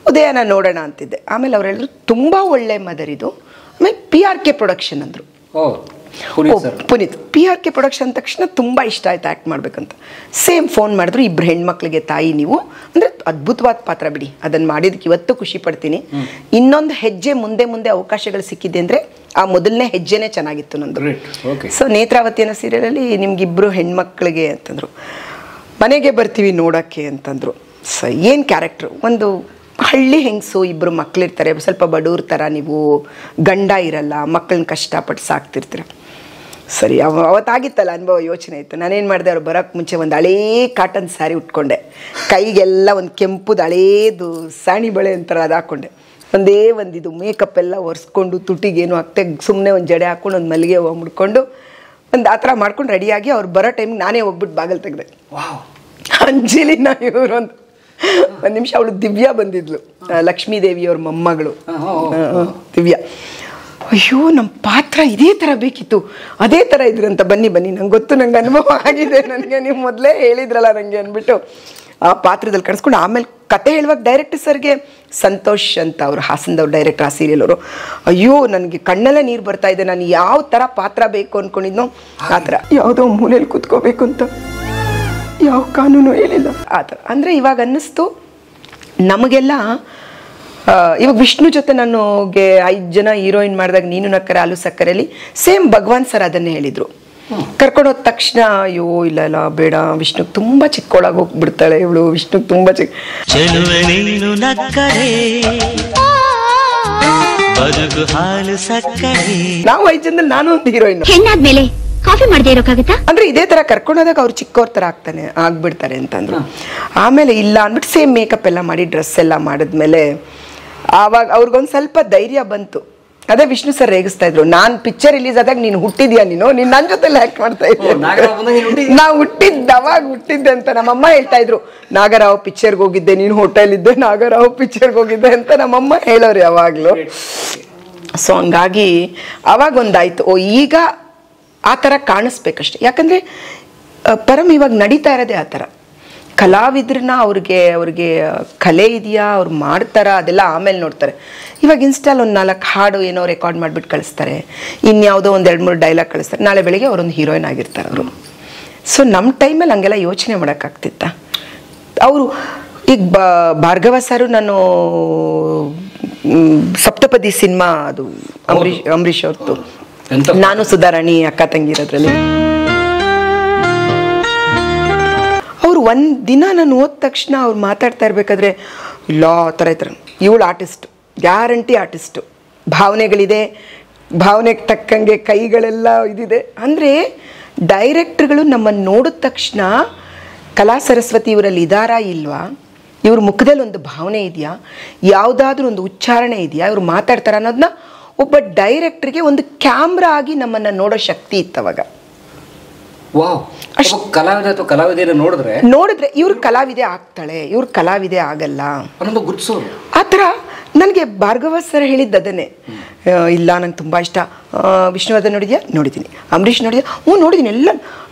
ಉದಯನ ನೋಡೋಣ ಅಂತಿದ್ದೆ. ಆಮೇಲೆ ಅವ್ರು ಹೇಳಿದ್ರು ತುಂಬ ಒಳ್ಳೆ ಮದರ್ ಇದು. ಆಮೇಲೆ PRK ಪ್ರೊಡಕ್ಷನ್ ಅಂದರು. ಪುನೀತ್ PRK ಪ್ರೊಡಕ್ಷನ್ ತಕ್ಷಣ ತುಂಬ ಇಷ್ಟ ಆಯ್ತು ಆ್ಯಕ್ಟ್ ಮಾಡ್ಬೇಕಂತ. ಸೇಮ್ ಫೋನ್ ಮಾಡಿದ್ರು, 2 ಹೆಣ್ಮಕ್ಳಿಗೆ ತಾಯಿ ನೀವು, ಅಂದರೆ ಅದ್ಭುತವಾದ ಪಾತ್ರ ಬಿಡಿ, ಅದನ್ನು ಮಾಡಿದಕ್ಕೆ ಇವತ್ತು ಖುಷಿ ಪಡ್ತೀನಿ. ಇನ್ನೊಂದು ಹೆಜ್ಜೆ ಮುಂದೆ ಅವಕಾಶಗಳು ಸಿಕ್ಕಿದೆ ಅಂದರೆ ಆ ಮೊದಲನೇ ಹೆಜ್ಜೆನೇ ಚೆನ್ನಾಗಿತ್ತು ನಂದು. ಸೊ ನೇತ್ರಾವತಿ ಅನ್ನೋ ಸೀರಿಯಲಲ್ಲಿ ನಿಮ್ಗೆ 2 ಹೆಣ್ಮಕ್ಳಿಗೆ ಅಂತಂದರು, ಮನೆಗೆ ಬರ್ತೀವಿ ನೋಡೋಕ್ಕೆ ಅಂತಂದರು. ಸೊ ಏನು ಕ್ಯಾರೆಕ್ಟ್ರು, ಒಂದು ಹಳ್ಳಿ ಹೆಂಗಸು, 2 ಮಕ್ಳಿರ್ತಾರೆ, ಸ್ವಲ್ಪ ಬಡವ್ರ ಥರ, ನೀವು ಗಂಡ ಇರಲ್ಲ, ಮಕ್ಕಳನ್ನ ಕಷ್ಟಪಟ್ಟು ಸಾಕ್ತಿರ್ತೀರ. ಸರಿ, ಅವತ್ತಾಗಿತ್ತಲ್ಲ ಅನುಭವ, ಯೋಚನೆ ಇತ್ತು. ನಾನೇನು ಮಾಡಿದೆ, ಅವ್ರು ಬರೋಕ್ಕೆ ಮುಂಚೆ ಒಂದು ಹಳೇ ಕಾಟನ್ ಸ್ಯಾರಿ ಉಟ್ಕೊಂಡೆ, ಕೈಗೆಲ್ಲ ಒಂದು ಕೆಂಪುದು ಹಳೇದು ಸಾಣಿ ಬಳೆ ಅಂತಾರೆ ಅದು ಹಾಕ್ಕೊಂಡೆ, ಒಂದೇ ಒಂದಿದು ಮೇಕಪ್ ಎಲ್ಲ ಒರೆಸ್ಕೊಂಡು, ತುಟಿಗೇನು ಹಾಕ್ತೆ, ಸುಮ್ಮನೆ ಒಂದು ಜಡೆ ಹಾಕ್ಕೊಂಡು ಒಂದು ಮಲ್ಲಿಗೆ ಹೂವು ಮುಡ್ಕೊಂಡು ಒಂದು ಆ ಥರ ಮಾಡ್ಕೊಂಡು ರೆಡಿಯಾಗಿ ಅವ್ರು ಬರೋ ಟೈಮಿಗೆ ನಾನೇ ಹೋಗ್ಬಿಟ್ಟು ಬಾಗಿಲು ತೆಗೆದೆ. ಅಂಜಲಿನ ಇವರು ಒಂದು ನಿಮಿಷ, ಅವಳು ದಿವ್ಯಾ ಬಂದಿದ್ಲು, ಲಕ್ಷ್ಮೀ ದೇವಿಯವ್ರ ಮೊಮ್ಮಗಳು ದಿವ್ಯಾ. ಅಯ್ಯೋ ನಮ್ಮ ಪಾತ್ರ ಇದೇ ಥರ ಬೇಕಿತ್ತು, ಅದೇ ಥರ ಇದ್ರಂತ, ಬನ್ನಿ ನಂಗೆ ಗೊತ್ತು, ನಂಗೆ ಅನುಭವ ಆಗಿದೆ, ನನಗೆ ನೀವು ಮೊದಲೇ ಹೇಳಿದ್ರಲ್ಲ ನನಗೆ ಅಂದ್ಬಿಟ್ಟು ಆ ಪಾತ್ರದಲ್ಲಿ ಕಳಿಸ್ಕೊಂಡು ಆಮೇಲೆ ಕತೆ ಹೇಳುವಾಗ ಡೈರೆಕ್ಟರ್ ಸರ್ಗೆ ಸಂತೋಷ್ ಅಂತ ಅವರು ಹಾಸನದವ್ರು ಡೈರೆಕ್ಟರ್ ಆ ಸೀರಿಯಲ್ ಅವರು, ಅಯ್ಯೋ ನನಗೆ ಕಣ್ಣಲ್ಲೇ ನೀರು ಬರ್ತಾ ಇದೆ, ನಾನು ಯಾವ ಥರ ಪಾತ್ರ ಬೇಕು ಅಂದ್ಕೊಂಡಿದ್ನೋ ಆ ಥರ, ಯಾವುದೋ ಮೂಲೆಯಲ್ಲಿ ಕೂತ್ಕೋಬೇಕು ಅಂತ ಯಾವ ಕಾನೂನು ಹೇಳಿಲ್ಲ ಆ ಥರ. ಅಂದರೆ ಇವಾಗ ಅನ್ನಿಸ್ತು ನಮಗೆಲ್ಲ, ಇವಾಗ ವಿಷ್ಣು ಜೊತೆ ನನಗೆ 5 ಜನ ಹೀರೋಯಿನ್ ಮಾಡಿದಾಗ ನೀನು ನಕ್ಕರೆ ಆಲೂ ಸಕ್ಕರೆಯಲ್ಲಿ ಸೇಮ್ ಭಗವಾನ್ ಸರ್ ಅದನ್ನೇ ಹೇಳಿದರು. ಕರ್ಕೊಂಡೋದ ತಕ್ಷಣ ಅಯ್ಯೋ ಇಲ್ಲ ಬೇಡ, ವಿಷ್ಣುಗೆ ತುಂಬ ಚಿಕ್ಕೊಳಗೆ ಹೋಗ್ಬಿಡ್ತಾಳೆ ಇವಳು, ವಿಷ್ಣುಗೆ ತುಂಬ ನಾವು 5 ಜನದಲ್ಲಿ ನಾನು ಒಂದು ಹೀರೋಯಿನ್. ಹೆಣ್ಣಾದ್ಮೇಲೆ ಕಾಫಿ ಮಾಡದೇ ಇರೋಕ್ಕಾಗತ್ತಾ? ಅಂದ್ರೆ ಇದೇ ತರ ಕರ್ಕೊಂಡೋದಾಗ ಅವ್ರು ಚಿಕ್ಕವ್ರ ತರ ಆಗ್ಬಿಡ್ತಾರೆ ಅಂತಂದ್ರು. ಆಮೇಲೆ ಇಲ್ಲ ಅಂದ್ಬಿಟ್ಟು ಸೇಮ್ ಮೇಕಪ್ ಎಲ್ಲ ಮಾಡಿ ಡ್ರೆಸ್ ಎಲ್ಲ ಮಾಡಿದ್ಮೇಲೆ ಆವಾಗ ಅವ್ರಿಗೊಂದು ಸ್ವಲ್ಪ ಧೈರ್ಯ ಬಂತು. ಅದೇ ವಿಷ್ಣು ಸರ್ ರೇಗಿಸ್ತಾ ಇದ್ರು, ನಾನ್ ಪಿಕ್ಚರ್ ರಿಲೀಸ್ ಆದಾಗ ನೀನು ಹುಟ್ಟಿದ್ಯಾ, ನೀನು ನನ್ನ ಜೊತೆಲ್ಲ ಆಕ್ಟ್ ಮಾಡ್ತಾ ಇದ್ದೆ, ನಾವು ಹುಟ್ಟಿದ್ದೆ ಅಂತ ನಮ್ಮಮ್ಮ ಹೇಳ್ತಾ ಇದ್ರು. ನಾಗರಾವ್ ಪಿಕ್ಚರ್ಗೆ ಹೋಗಿದ್ದೆ, ನೀನು ಹೋಟೆಲ್ ಇದ್ದೆ, ನಾಗರಾವ್ ಪಿಕ್ಚರ್ಗೆ ಹೋಗಿದ್ದೆ ಅಂತ ನಮ್ಮಮ್ಮ ಹೇಳೋರು ಯಾವಾಗ್ಲೂ. ಸೊ ಹಂಗಾಗಿ ಅವಾಗ ಒಂದಾಯ್ತು, ಓ ಈಗ ಆ ಥರ ಕಾಣಿಸ್ಬೇಕಷ್ಟೆ. ಯಾಕಂದ್ರೆ ಪರಮ್ ಇವಾಗ ನಡೀತಾ ಇರೋದೇ ಆ ಥರ. ಕಲಾವಿದ್ರನ್ನ ಅವ್ರಿಗೆ ಕಲೆ ಇದೆಯಾ, ಅವ್ರು ಮಾಡ್ತಾರ ಅದೆಲ್ಲ ಆಮೇಲೆ ನೋಡ್ತಾರೆ. ಇವಾಗ ಇನ್ಸ್ಟಾಲ್ ಒಂದು 4 ಹಾಡು ಏನೋ ರೆಕಾರ್ಡ್ ಮಾಡಿಬಿಟ್ಟು ಕಳಿಸ್ತಾರೆ, ಇನ್ಯಾವುದೋ ಒಂದು 2-3 ಡೈಲಾಗ್ ಕಳಿಸ್ತಾರೆ, ನಾಳೆ ಬೆಳಿಗ್ಗೆ ಅವರೊಂದು ಹೀರೋಯಿನ್ ಆಗಿರ್ತಾರೆ ಅವರು. ಸೊ ನಮ್ಮ ಟೈಮಲ್ಲಿ ಹಂಗೆಲ್ಲ ಯೋಚನೆ ಮಾಡೋಕ್ಕಾಗ್ತಿತ್ತ? ಅವರು ಈಗ ಭಾರ್ಗವ ಸರು, ನಾನು ಸಪ್ತಪದಿ ಸಿನಿಮಾ ಅದು ಅಂಬರೀಷ್ ಅವ್ರದ್ದು, ನಾನು ಸುಧಾರಾಣಿ ಅಕ್ಕ ತಂಗಿ ಇರೋದ್ರಲ್ಲಿ, ಅವ್ರು ಒಂದು ದಿನ ನಾನು ಹೋದ ತಕ್ಷಣ ಅವ್ರು ಮಾತಾಡ್ತಾ ಇರ್ಬೇಕಾದ್ರೆ ಇಲ್ಲ ಆ ಥರ ಇರ್ತಾರೆ, ಇವಳು ಆರ್ಟಿಸ್ಟ್, ಗ್ಯಾರಂಟಿ ಆರ್ಟಿಸ್ಟು, ಭಾವನೆಗಳಿದೆ, ಭಾವನೆಗೆ ತಕ್ಕಂಗೆ ಕೈಗಳೆಲ್ಲ ಇದಿದೆ. ಅಂದರೆ ಡೈರೆಕ್ಟ್ರುಗಳು ನಮ್ಮನ್ನು ನೋಡಿದ ತಕ್ಷಣ ಕಲಾ ಸರಸ್ವತಿ ಇವರಲ್ಲಿ ಇದಾರಾ ಇಲ್ವಾ, ಇವ್ರ ಮುಖದಲ್ಲಿ ಒಂದು ಭಾವನೆ ಇದೆಯಾ, ಯಾವುದಾದ್ರೂ ಒಂದು ಉಚ್ಚಾರಣೆ ಇದೆಯಾ, ಇವ್ರು ಮಾತಾಡ್ತಾರ ಅನ್ನೋದನ್ನ ಒಬ್ಬ ಡೈರೆಕ್ಟ್ರಿಗೆ ಒಂದು ಕ್ಯಾಮ್ರಾ ಆಗಿ ನಮ್ಮನ್ನು ನೋಡೋ ಶಕ್ತಿ ಇತ್ತವಾಗ. ಕಲಾವಿದ ನೋಡಿದ್ರೆ ಇವ್ರು ಕಲಾವಿದೆ ಆಗ್ತಾಳೆ, ಇವ್ರು ಕಲಾವಿದೆ ಆಗಲ್ಲ ಆ ಥರ. ನನಗೆ ಭಾರ್ಗವ ಸರ್ ಹೇಳಿದ್ದು ಅದನ್ನೇ, ಇಲ್ಲ ನಂಗೆ ತುಂಬ ಇಷ್ಟ, ವಿಷ್ಣುವರ್ಧನ್ ನೋಡಿದ್ಯಾ? ನೋಡಿದ್ದೀನಿ. ಅಂಬರೀಷ್ ನೋಡಿದ್ಯಾ? ಹ್ಞೂ ನೋಡಿದ್ದೀನಿ. ಎಲ್ಲ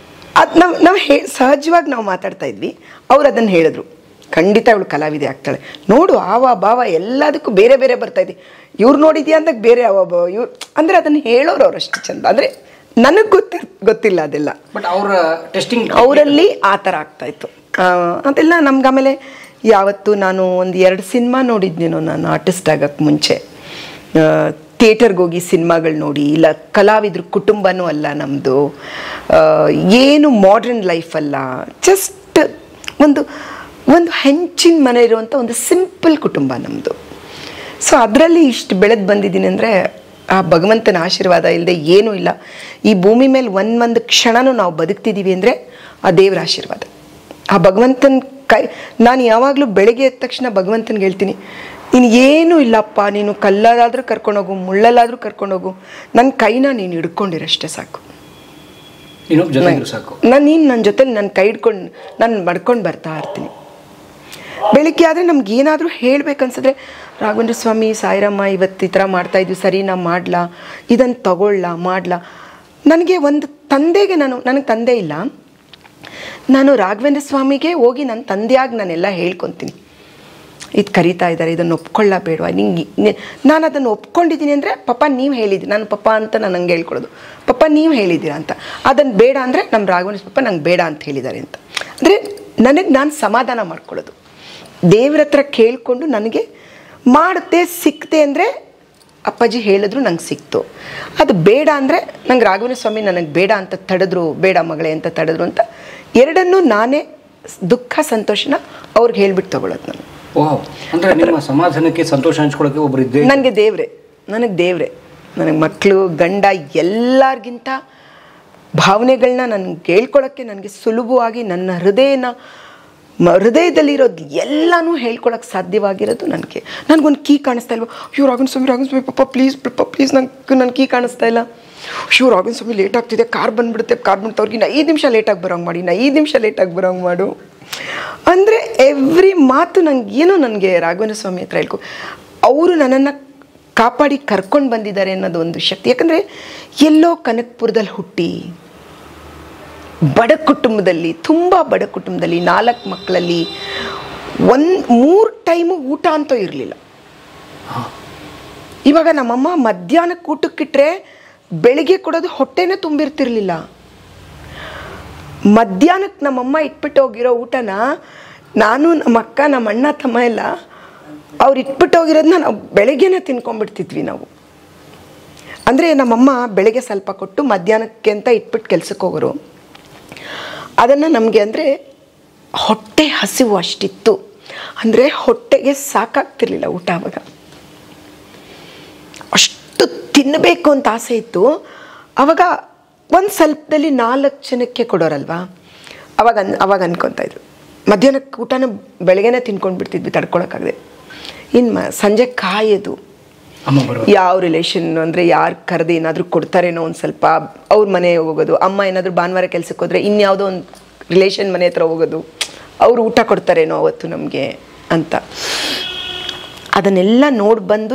ಅದು ನಾವು ಸಹಜವಾಗಿ ನಾವು ಮಾತಾಡ್ತಾ ಇದ್ವಿ, ಅವ್ರು ಅದನ್ನು ಹೇಳಿದ್ರು, ಖಂಡಿತ ಇವಳು ಕಲಾವಿದೆ ಆಗ್ತಾಳೆ, ನೋಡು ಆವ ಭಾವ ಎಲ್ಲದಕ್ಕೂ ಬೇರೆ ಬೇರೆ ಬರ್ತಾ ಇದೆ, ಇವ್ರು ನೋಡಿದ್ಯಾ ಅಂದಾಗ ಬೇರೆ ಅವ ಭಾವ ಇವ್ರು, ಅಂದರೆ ಅದನ್ನು ಹೇಳೋರು ಅವ್ರು ಅಷ್ಟು ಚಂದ. ಅಂದರೆ ನನಗೆ ಗೊತ್ತಿಲ್ಲ ಅದೆಲ್ಲ, ಬಟ್ ಅವರ ಟೆಸ್ಟಿಂಗ್ ಅವರಲ್ಲಿ ಆ ಥರ ಆಗ್ತಾಯಿತ್ತು. ಅದೆಲ್ಲ ನಮ್ಗೆ ಆಮೇಲೆ ಯಾವತ್ತು ನಾನು ಒಂದು 2 ಸಿನಿಮಾ ನೋಡಿದ್ನೇನೋ ನಾನು ಆರ್ಟಿಸ್ಟ್ ಆಗೋಕ್ಕೆ ಮುಂಚೆ, ಥಿಯೇಟರ್ಗೆ ಹೋಗಿ ಸಿನಿಮಾಗಳು ನೋಡಿ, ಇಲ್ಲ ಕಲಾವಿದ್ರ ಕುಟುಂಬನೂ ಅಲ್ಲ ನಮ್ಮದು, ಏನು ಮಾಡ್ರನ್ ಲೈಫ್ ಅಲ್ಲ, ಜಸ್ಟ್ ಒಂದು ಹೆಂಚಿನ ಮನೆ ಇರುವಂಥ ಒಂದು ಸಿಂಪಲ್ ಕುಟುಂಬ ನಮ್ಮದು. ಸೊ ಅದರಲ್ಲಿ ಇಷ್ಟು ಬೆಳೆದು ಬಂದಿದ್ದೀನಿ ಅಂದರೆ ಆ ಭಗವಂತನ ಆಶೀರ್ವಾದ ಇಲ್ಲದೆ ಏನೂ ಇಲ್ಲ. ಈ ಭೂಮಿ ಮೇಲೆ ಒಂದು ಕ್ಷಣನೂ ನಾವು ಬದುಕ್ತಿದ್ದೀವಿ ಅಂದರೆ ಆ ದೇವರ ಆಶೀರ್ವಾದ, ಆ ಭಗವಂತನ ಕೈ. ನಾನು ಯಾವಾಗಲೂ ಬೆಳಗ್ಗೆ ಎದ್ದ ತಕ್ಷಣ ಭಗವಂತನಿಗೆ ಹೇಳ್ತೀನಿ, ನೀನು ಏನೂ ಇಲ್ಲಪ್ಪ, ನೀನು ಕಲ್ಲಲ್ಲಾದರೂ ಕರ್ಕೊಂಡೋಗು, ಮುಳ್ಳಲ್ಲಾದರೂ ಕರ್ಕೊಂಡೋಗು, ನನ್ನ ಕೈನ ನೀನು ಹಿಡ್ಕೊಂಡಿರಷ್ಟೇ ಸಾಕು, ನೀನು ನನ್ನ ಜೊತೆಲಿ ನನ್ನ ಕೈ ಹಿಡ್ಕೊಂಡು ನಾನು ಮಡ್ಕೊಂಡು ಬರ್ತಾ ಇರ್ತೀನಿ. ಬೆಳಿಗ್ಗೆ ಆದರೆ ನಮ್ಗೆ ಏನಾದರೂ ಹೇಳ್ಬೇಕನ್ಸಿದ್ರೆ, ರಾಘವೇಂದ್ರ ಸ್ವಾಮಿ, ಸಾಯಿರಮ್ಮ ಇವತ್ತು ಈ ಥರ ಮಾಡ್ತಾಯಿದ್ವಿ, ಸರಿ ನಾ ಮಾಡಲಾ, ಇದನ್ನು ತಗೊಳ್ಳಾ, ಮಾಡಲಾ. ನನಗೆ ಒಂದು ತಂದೆಗೆ ನನಗೆ ತಂದೆ ಇಲ್ಲ, ನಾನು ರಾಘವೇಂದ್ರ ಸ್ವಾಮಿಗೆ ಹೋಗಿ ನನ್ನ ತಂದೆಯಾಗಿ ನಾನೆಲ್ಲ ಹೇಳ್ಕೊತೀನಿ, ಇದು ಕರೀತಾ ಇದ್ದಾರೆ, ಇದನ್ನು ಒಪ್ಕೊಳ್ಳ ಬೇಡವಾ, ನಾನು ಅದನ್ನು ಒಪ್ಕೊಂಡಿದ್ದೀನಿ ಅಂದರೆ ಪಪ್ಪ ನೀವು ಹೇಳಿದ್ದೀರಿ, ನಾನು ಪಪ್ಪ ಅಂತ ನಾನು ಹಂಗೆ ಹೇಳ್ಕೊಳ್ಳೋದು, ಪಪ್ಪ ನೀವು ಹೇಳಿದ್ದೀರಾ ಅಂತ. ಅದನ್ನು ಬೇಡ ಅಂದರೆ ನಮ್ಮ ರಾಘವೇಂದ್ರ ಪಪ್ಪ ನಂಗೆ ಬೇಡ ಅಂತ ಹೇಳಿದ್ದಾರೆ ಅಂತ. ಅಂದರೆ ನನಗೆ ನಾನು ಸಮಾಧಾನ ಮಾಡ್ಕೊಳ್ಳೋದು, ದೇವ್ರ ಹತ್ರ ಕೇಳಿಕೊಂಡು ನನಗೆ ಮಾಡುತ್ತೆ, ಸಿಕ್ತೆ ಅಂದರೆ ಅಪ್ಪಾಜಿ ಹೇಳಿದ್ರು ನಂಗೆ ಸಿಕ್ತು, ಅದು ಬೇಡ ಅಂದರೆ ನಂಗೆ ರಾಘವೇಂದ್ರ ಸ್ವಾಮಿ ನನಗೆ ಬೇಡ ಅಂತ ತಡೆದ್ರು, ಬೇಡ ಮಗಳೇ ಅಂತ ತಡೆದ್ರು ಅಂತ ಎರಡನ್ನೂ ನಾನೇ ದುಃಖ ಸಂತೋಷನ ಅವ್ರಿಗೆ ಹೇಳ್ಬಿಟ್ಟು ತಗೊಳ್ಳೋದು. ನಾನು ಸಮಾಧಾನಕ್ಕೆ ಸಂತೋಷ ಹಂಚ್ಕೊಳ್ಳೋಕೆ ಒಬ್ರು ಇದ್ದೇ ನನಗೆ ದೇವ್ರೆ ನನಗೆ ಮಕ್ಕಳು ಗಂಡ ಎಲ್ಲರಿಗಿಂತ ಭಾವನೆಗಳನ್ನ ನನಗೆ ಹೇಳ್ಕೊಳಕ್ಕೆ ನನಗೆ ಸುಲಭವಾಗಿ ನನ್ನ ಹೃದಯದಲ್ಲಿರೋದು ಎಲ್ಲನೂ ಹೇಳ್ಕೊಳಕ್ಕೆ ಸಾಧ್ಯವಾಗಿರೋದು ನನಗೊಂದು ಕೀ ಕಾಣಿಸ್ತಾ ಇಲ್ವ, ಅಯ್ಯೋ ರಾಘವೇಂದ್ರ ಸ್ವಾಮಿ ಪಪ್ಪ ಪ್ಲೀಸ್ ನನ್ನ ಕೀ ಕಾಣಿಸ್ತಾ ಇಲ್ಲ, ಅಯ್ಯೋ ರಾಘವೇಂದ್ರ ಸ್ವಾಮಿ ಲೇಟ್ ಆಗ್ತಿದೆ, ಕಾರ್ ಬಂದ್ಬಿಡುತ್ತೆ ಅವ್ರಿಗೆ 5 ನಿಮಿಷ ಲೇಟಾಗಿ ಬರೋಂಗೆ ಮಾಡು ಅಂದರೆ ಎವ್ರಿ ಮಾತು ನನಗೆ ರಾಘವೇಂದ್ರ ಸ್ವಾಮಿ ಹತ್ರ ಹೇಳ್ಕೊ. ಅವರು ನನ್ನನ್ನು ಕಾಪಾಡಿ ಕರ್ಕೊಂಡು ಬಂದಿದ್ದಾರೆ ಅನ್ನೋದು ಒಂದು ಶಕ್ತಿ. ಯಾಕಂದರೆ ಎಲ್ಲೋ ಕನಕಪುರದಲ್ಲಿ ಹುಟ್ಟಿ ಬಡ ಕುಟುಂಬದಲ್ಲಿ, ತುಂಬ ಬಡ ಕುಟುಂಬದಲ್ಲಿ 4 ಮಕ್ಕಳಲ್ಲಿ 3 ಟೈಮು ಊಟ ಅಂತೂ ಇರಲಿಲ್ಲ. ಇವಾಗ ನಮ್ಮಮ್ಮ ಮಧ್ಯಾಹ್ನಕ್ಕೆ ಊಟಕ್ಕಿಟ್ರೆ ಬೆಳಿಗ್ಗೆ ಕೊಡೋದು ಹೊಟ್ಟೆನೇ ತುಂಬಿರ್ತಿರ್ಲಿಲ್ಲ. ಮಧ್ಯಾಹ್ನಕ್ಕೆ ನಮ್ಮಮ್ಮ ಇಟ್ಬಿಟ್ಟು ಹೋಗಿರೋ ಊಟನ ನಾನು, ನಮ್ಮ ಅಕ್ಕ, ನಮ್ಮ ಅಣ್ಣ ತಮ್ಮ ಎಲ್ಲ ಅವ್ರು ಇಟ್ಬಿಟ್ಟು ಹೋಗಿರೋದನ್ನ ನಾವು ಬೆಳಗ್ಗೆನೇ ತಿನ್ಕೊಂಡ್ಬಿಡ್ತಿದ್ವಿ ನಾವು. ಅಂದರೆ ನಮ್ಮಮ್ಮ ಬೆಳಗ್ಗೆ ಸ್ವಲ್ಪ ಕೊಟ್ಟು ಮಧ್ಯಾಹ್ನಕ್ಕೆ ಅಂತ ಇಟ್ಬಿಟ್ಟು ಕೆಲ್ಸಕ್ಕೆ ಹೋಗೋರು. ಅದನ್ನು ನಮಗೆ ಅಂದರೆ ಹೊಟ್ಟೆ ಹಸಿವು ಅಷ್ಟಿತ್ತು. ಅಂದರೆ ಹೊಟ್ಟೆಗೆ ಸಾಕಾಗ್ತಿರ್ಲಿಲ್ಲ ಊಟ. ಆವಾಗ ಅಷ್ಟು ತಿನ್ನಬೇಕು ಅಂತ ಆಸೆ ಇತ್ತು. ಆವಾಗ ಒಂದು ಸ್ವಲ್ಪದಲ್ಲಿ 4 ಜನಕ್ಕೆ ಕೊಡೋರಲ್ವಾ, ಅವಾಗ ಅನ್ಕೊತಾ ಇದ್ರು. ಮಧ್ಯಾಹ್ನಕ್ಕೆ ಊಟನ ಬೆಳಗ್ಗೆನೇ ತಿನ್ಕೊಂಡು ಬಿಡ್ತಿದ್ವಿ ತಡ್ಕೊಳಕ್ಕಾಗದೆ. ಇನ್ನು ಸಂಜೆ ಕಾಯೋದು, ಯಾವ ರಿಲೇಷನ್ ಅಂದರೆ ಯಾರು ಕರೆದು ಏನಾದರೂ ಕೊಡ್ತಾರೇನೋ ಒಂದು ಸ್ವಲ್ಪ ಅವ್ರ ಮನೆ ಹೋಗೋದು. ಅಮ್ಮ ಏನಾದರೂ ಭಾನುವಾರ ಕೆಲ್ಸಕ್ಕೆ ಹೋದರೆ ಇನ್ಯಾವುದೋ ಒಂದು ರಿಲೇಷನ್ ಮನೆ ಹತ್ರ ಹೋಗೋದು, ಅವ್ರು ಊಟ ಕೊಡ್ತಾರೇನೋ ಅವತ್ತು ನಮಗೆ ಅಂತ. ಅದನ್ನೆಲ್ಲ ನೋಡಿ ಬಂದು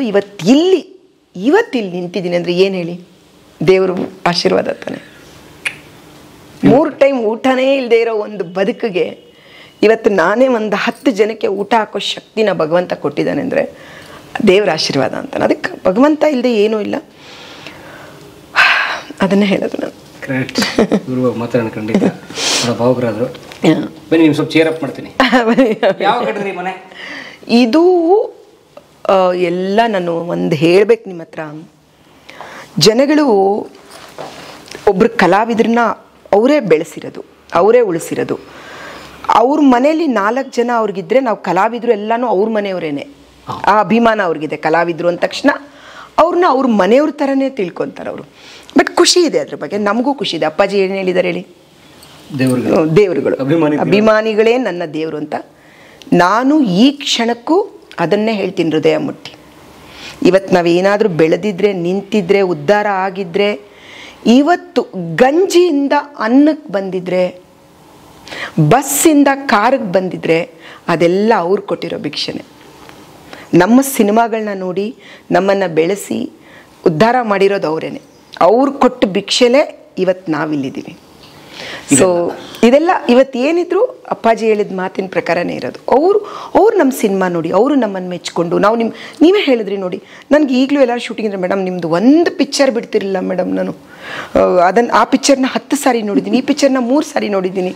ಇವತ್ತಿಲ್ಲಿ ನಿಂತಿದ್ದೀನಿ ಅಂದರೆ ಏನು ಹೇಳಿ, ದೇವರು ಆಶೀರ್ವಾದ ತಾನೆ. 3 ಟೈಮ್ ಊಟನೇ ಇಲ್ಲದೆ ಇರೋ ಒಂದು ಬದುಕಿಗೆ ಇವತ್ತು ನಾನೇ ಒಂದು 10 ಜನಕ್ಕೆ ಊಟ ಹಾಕೋ ಶಕ್ತಿನ ಭಗವಂತ ಕೊಟ್ಟಿದ್ದಾನೆ ಅಂದರೆ ದೇವರ ಆಶೀರ್ವಾದ ಅಂತ. ಅದಕ್ಕೆ ಭಗವಂತ ಇಲ್ಲದೆ ಏನೂ ಇಲ್ಲ, ಅದನ್ನೇ ಹೇಳೋದು ನಾನು. ಮಾತಾಡೋಣ ಖಂಡಿತ. ಭಾವುಕರಾದ್ರು ಬನ್ನಿ, ನಿಮ್ಗೆ ಸ್ವಲ್ಪ ಚೇರ್ ಅಪ್ ಮಾಡ್ತೀನಿ. ಯಾವ ಕಡೆ ಮನೆ ಇದು ಎಲ್ಲ ನಾನು ಒಂದು ಹೇಳ್ಬೇಕು ನಿಮ್ಮ ಹತ್ರ. ಜನಗಳು ಒಬ್ರು ಕಲಾವಿದ್ರನ್ನ ಅವರೇ ಬೆಳೆಸಿರೋದು, ಅವರೇ ಉಳಿಸಿರೋದು. ಅವ್ರ ಮನೇಲಿ 4 ಜನ ಅವ್ರಿಗಿದ್ರೆ ನಾವು ಕಲಾವಿದರು ಎಲ್ಲನೂ ಅವ್ರ ಮನೆಯವರೇನೆ. ಆ ಅಭಿಮಾನ ಅವ್ರಿಗಿದೆ. ಕಲಾವಿದರು ಅಂದ ತಕ್ಷಣ ಅವ್ರನ್ನ ಅವ್ರ ಮನೆಯವ್ರ ಥರನೇ ತಿಳ್ಕೊತಾರೆ ಅವರು. ಬಟ್ ಖುಷಿ ಇದೆ ಅದ್ರ ಬಗ್ಗೆ, ನಮಗೂ ಖುಷಿ ಇದೆ. ಅಪ್ಪಾಜಿ ಏನು ಹೇಳಿದ್ದಾರೆ ಹೇಳಿ, ದೇವರುಗಳು ಅಭಿಮಾನಿಗಳೇ ನನ್ನ ದೇವರು ಅಂತ. ನಾನು ಈ ಕ್ಷಣಕ್ಕೂ ಅದನ್ನೇ ಹೇಳ್ತೀನಿ ಹೃದಯ ಮುಟ್ಟಿ. ಇವತ್ತು ನಾವೇನಾದರೂ ಬೆಳೆದಿದ್ರೆ, ನಿಂತಿದ್ರೆ, ಉದ್ಧಾರ ಆಗಿದ್ರೆ, ಇವತ್ತು ಗಂಜಿಯಿಂದ ಅನ್ನಕ್ಕೆ ಬಂದಿದ್ರೆ, ಬಸ್ಸಿಂದ ಕಾರಿಗೆ ಬಂದಿದ್ರೆ, ಅದೆಲ್ಲ ಅವ್ರು ಕೊಟ್ಟಿರೋ ಭಿಕ್ಷೆನೆ. ನಮ್ಮ ಸಿನಿಮಾಗಳನ್ನ ನೋಡಿ ನಮ್ಮನ್ನು ಬೆಳೆಸಿ ಉದ್ಧಾರ ಮಾಡಿರೋದು ಅವರೇನೆ. ಅವ್ರು ಕೊಟ್ಟ ಭಿಕ್ಷೆಲೇ ಇವತ್ತು ನಾವಿಲ್ಲಿದ್ದೀವಿ. ಸೊ ಇದೆಲ್ಲ ಇವತ್ತು ಏನಿದ್ರು ಅಪ್ಪಾಜಿ ಹೇಳಿದ ಮಾತಿನ ಪ್ರಕಾರನೇ ಇರೋದು. ಅವ್ರು ನಮ್ಮ ಸಿನಿಮಾ ನೋಡಿ ಅವರು ನಮ್ಮನ್ನು ಮೆಚ್ಕೊಂಡು, ನೀವೇ ಹೇಳಿದ್ರಿ ನೋಡಿ, ನನಗೆ ಈಗಲೂ ಎಲ್ಲರೂ ಶೂಟಿಂಗ್ ಇದ್ರೆ ಮೇಡಮ್ ನಿಮ್ಮದು ಒಂದು ಪಿಕ್ಚರ್ ಬಿಡ್ತಿರಲಿಲ್ಲ ಮೇಡಮ್, ನಾನು ಆ ಪಿಕ್ಚರ್ನ 10 ಸಾರಿ ನೋಡಿದ್ದೀನಿ, ಈ ಪಿಕ್ಚರ್ನ 3 ಸಾರಿ ನೋಡಿದ್ದೀನಿ.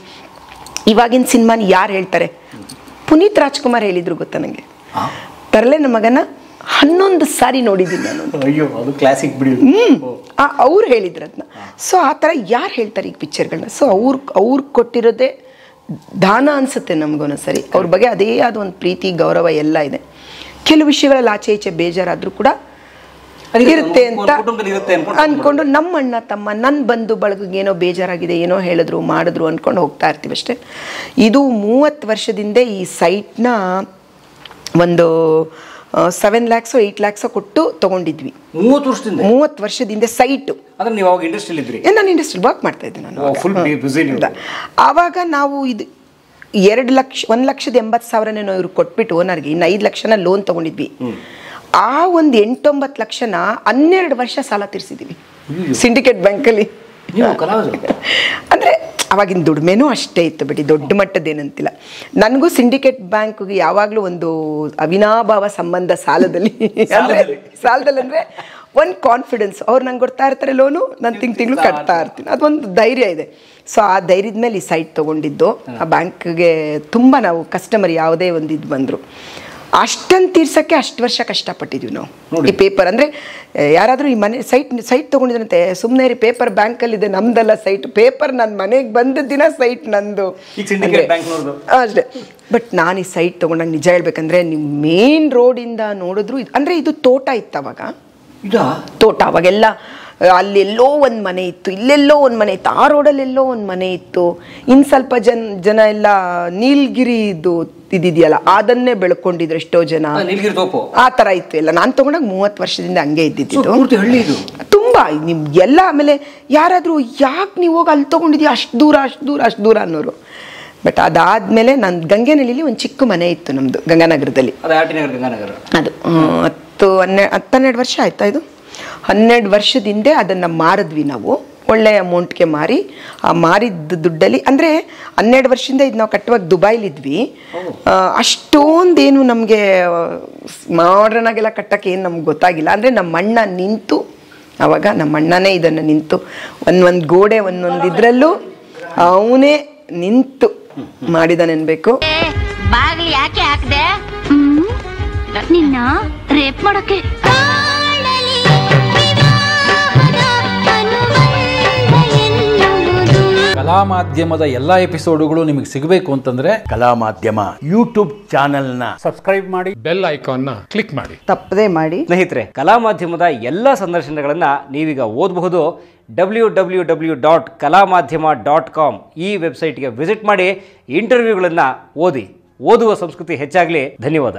ಇವಾಗಿನ ಸಿನಿಮಾನ ಯಾರು ಹೇಳ್ತಾರೆ? ಪುನೀತ್ ರಾಜ್ಕುಮಾರ್ ಹೇಳಿದ್ರು ಗೊತ್ತಾ ನನಗೆ, ತರಲೆ ನಮ್ಮ ಮಗನ 11 ಸಾರಿ ನೋಡಿದ್ದೀನಿ ನಾನು. ಅಯ್ಯೋ, ಅದು ಕ್ಲಾಸಿಕ್ ಬಿಡಿ. ಅವ್ರು ಹೇಳಿದ್ರು ಅದನ್ನ. ಸೊ ಆ ಥರ ಯಾರು ಹೇಳ್ತಾರೆ ಈಗ ಪಿಕ್ಚರ್ಗಳನ್ನ? ಸೊ ಅವ್ರು ಕೊಟ್ಟಿರೋದೇ ದಾನ ಅನಿಸುತ್ತೆ ನಮಗೊಂದ್ಸರಿ. ಅವ್ರ ಬಗ್ಗೆ ಅದೇ ಆದ ಒಂದು ಪ್ರೀತಿ, ಗೌರವ ಎಲ್ಲ ಇದೆ. ಕೆಲವು ವಿಷಯಗಳಲ್ಲಿ ಆಚೆ ಈಚೆ ಬೇಜಾರಾದರೂ ಕೂಡ ಇರುತ್ತೆ ಅಂತ ಅಂದ್ಕೊಂಡು, ನಮ್ಮ ಅಣ್ಣ ತಮ್ಮ, ನನ್ನ ಬಂಧು ಬಳಗಕ್ಕೆ ಏನೋ ಬೇಜಾರಾಗಿದೆ, ಏನೋ ಹೇಳಿದ್ರು ಮಾಡಿದ್ರು ಅಂದ್ಕೊಂಡು ಹೋಗ್ತಾ ಇರ್ತೀವಿ ಅಷ್ಟೇ. ಇದು 30 ವರ್ಷದಿಂದ ಈ ಸೈಟ್ನ ಒಂದು 7 lakhs 8 lakhs ಕೊಟ್ಟು ತೊಗೊಂಡಿದ್ವಿ. 30 ವರ್ಷದಿಂದ ಸೈಟು. ನಾನು ಇಂಡಸ್ಟ್ರಿ ವರ್ಕ್ ಮಾಡ್ತಾ ಇದ್ದೆ ನಾನು. ಆವಾಗ ನಾವು ಇದು 1,80,000 ಇವ್ರು ಕೊಟ್ಬಿಟ್ಟು ಓನರ್ಗೆ ಇನ್ನು 5 ಲಕ್ಷನ ಲೋನ್ ತೊಗೊಂಡಿದ್ವಿ. ಆ ಒಂದು 8-9 ಲಕ್ಷನ 12 ವರ್ಷ ಸಾಲ ತೀರಿಸಿದ್ದೀವಿ ಸಿಂಡಿಕೇಟ್ ಬ್ಯಾಂಕಲ್ಲಿ. ಅಂದರೆ ಅವಾಗಿನ ದುಡಿಮೆನೂ ಅಷ್ಟೇ ಇತ್ತು ಬಿಡಿ, ದೊಡ್ಡ ಮಟ್ಟದ್ದೇನಂತಿಲ್ಲ. ನನಗೂ ಸಿಂಡಿಕೇಟ್ ಬ್ಯಾಂಕ್ಗೆ ಯಾವಾಗಲೂ ಒಂದು ಅವಿನಾಭಾವ ಸಂಬಂಧ. ಸಾಲದಲ್ಲಿ ಅಂದರೆ ಒಂದು ಕಾನ್ಫಿಡೆನ್ಸ್. ಅವ್ರು ನಂಗೆ ಕೊಡ್ತಾ ಇರ್ತಾರೆ ಲೋನು, ನಾನು ತಿಂಗಳು ಕಟ್ತಾ ಇರ್ತೀನಿ, ಅದೊಂದು ಧೈರ್ಯ ಇದೆ. ಸೊ ಆ ಧೈರ್ಯದ ಮೇಲೆ ಈ ಸೈಟ್ ತೊಗೊಂಡಿದ್ದು. ಆ ಬ್ಯಾಂಕ್ಗೆ ತುಂಬ ನಾವು ಕಸ್ಟಮರ್ ಯಾವುದೇ ಒಂದು ಇದು ಬಂದರು ಅಷ್ಟನ್ನು ತೀರ್ಸೋಕ್ಕೆ 10 ವರ್ಷ ಕಷ್ಟಪಟ್ಟಿದ್ವಿ ನಾವು. ಈ ಪೇಪರ್ ಅಂದರೆ ಯಾರಾದರೂ ಈ ಮನೆ ಸೈಟ್ ತೊಗೊಂಡಿದ್ರಂತೆ, ಸುಮ್ಮನೆ ರೀ ಪೇಪರ್ ಬ್ಯಾಂಕಲ್ಲಿದೆ, ನಮ್ದಲ್ಲ ಸೈಟ್. ಪೇಪರ್ ನನ್ನ ಮನೆಗೆ ಬಂದ ದಿನ ಸೈಟ್ ನಂದು ಅಷ್ಟೇ. ಬಟ್ ನಾನು ಈ ಸೈಟ್ ತೊಗೊಂಡಾಗ ನಿಜ ಹೇಳ್ಬೇಕಂದ್ರೆ, ನಿಮ್ಮ ಮೇನ್ ರೋಡಿಂದ ನೋಡಿದ್ರು ಅಂದರೆ ಇದು ತೋಟ ಇತ್ತು ಅವಾಗ. ತೋಟ ಅವಾಗೆಲ್ಲ ಅಲ್ಲೆಲ್ಲೋ ಒಂದು ಮನೆ ಇತ್ತು, ಇಲ್ಲೆಲ್ಲೋ ಒಂದು ಮನೆ ಇತ್ತು, ಆ ರೋಡಲ್ಲೆಲ್ಲೋ ಒಂದು ಮನೆ ಇತ್ತು. ಇನ್ನು ಸ್ವಲ್ಪ ಜನ ಎಲ್ಲ ನೀಲಗಿರಿ ಇದು ಇದಿದೆಯಲ್ಲ ಅದನ್ನೇ ಬೆಳ್ಕೊಂಡಿದ್ರು ಎಷ್ಟೋ ಜನ. ಆ ಥರ ಇತ್ತು ಎಲ್ಲ. ನಾನು ತೊಗೊಂಡಾಗ 30 ವರ್ಷದಿಂದ ಹಂಗೆ ಇದ್ದಿದ್ದು ತುಂಬ ನಿಮ್ಗೆಲ್ಲ. ಆಮೇಲೆ ಯಾರಾದರೂ ಯಾಕೆ ನೀವು ಹೋಗಿ ಅಲ್ಲಿ ತೊಗೊಂಡಿದ್ದೀವಿ ಅಷ್ಟು ದೂರ ಅನ್ನೋರು. ಬಟ್ ಅದಾದಮೇಲೆ ನಾನು ಗಂಗೆನಳ್ಳಿಲಿ ಒಂದು ಚಿಕ್ಕ ಮನೆ ಇತ್ತು ನಮ್ಮದು, ಗಂಗಾನಗರದಲ್ಲಿ. ಅದು 12 ವರ್ಷ ಆಯ್ತಾ ಇದು 12 ವರ್ಷದ ಹಿಂದೆ ಅದನ್ನು ಮಾರಿದ್ವಿ ನಾವು ಒಳ್ಳೆಯ ಅಮೌಂಟ್ಗೆ ಮಾರಿ ಆ ಮಾರಿದ್ದ ದುಡ್ಡಲ್ಲಿ ಅಂದರೆ 12 ವರ್ಷದಿಂದ ಇದು ನಾವು ಕಟ್ಟುವಾಗ ದುಬೈಲಿದ್ವಿ ಅಷ್ಟೊಂದೇನು ನಮಗೆ ಮಾಡ್ರನ್ ಆಗೆಲ್ಲ ಕಟ್ಟಕ್ಕೆ ಏನು ನಮ್ಗೆ ಗೊತ್ತಾಗಿಲ್ಲ ಅಂದರೆ ನಮ್ಮ ಅಣ್ಣ ನಿಂತು ಆವಾಗ ನಮ್ಮ ಅಣ್ಣನೇ ಇದನ್ನು ನಿಂತು ಒಂದೊಂದು ಗೋಡೆ ಒಂದೊಂದು ಇದರಲ್ಲೂ ಅವನೇ ನಿಂತು ಮಾಡಿದಾನೆನ್ಬೇಕು. ಬಾಗಿಲು ಯಾಕೆ ಹಾಕ್ದೆ? ನಿನ್ನ ರೇಪ್ ಮಾಡಕ್ಕೆ. ಕಲಾ ಮಾಧ್ಯಮದ ಎಲ್ಲಾ ಎಪಿಸೋಡುಗಳು ನಿಮಗೆ ಸಿಗಬೇಕು ಅಂತಂದ್ರೆ ಕಲಾ ಮಾಧ್ಯಮ ಯೂಟ್ಯೂಬ್ ಚಾನೆಲ್ನ ಸಬ್ಸ್ಕ್ರೈಬ್ ಮಾಡಿ, ಬೆಲ್ ಐಕಾನ್ನ ಕ್ಲಿಕ್ ಮಾಡಿ, ತಪ್ಪದೇ ಮಾಡಿ. ಸ್ನೇಹಿತರೆ, ಕಲಾ ಮಾಧ್ಯಮದ ಎಲ್ಲ ಸಂದರ್ಶನಗಳನ್ನು ನೀವೀಗ ಓದಬಹುದು. www.kalamadhyama.com ಈ ವೆಬ್ಸೈಟ್ಗೆ ವಿಸಿಟ್ ಮಾಡಿ ಇಂಟರ್ವ್ಯೂಗಳನ್ನು ಓದಿ. ಓದುವ ಸಂಸ್ಕೃತಿ ಹೆಚ್ಚಾಗಲಿ. ಧನ್ಯವಾದ.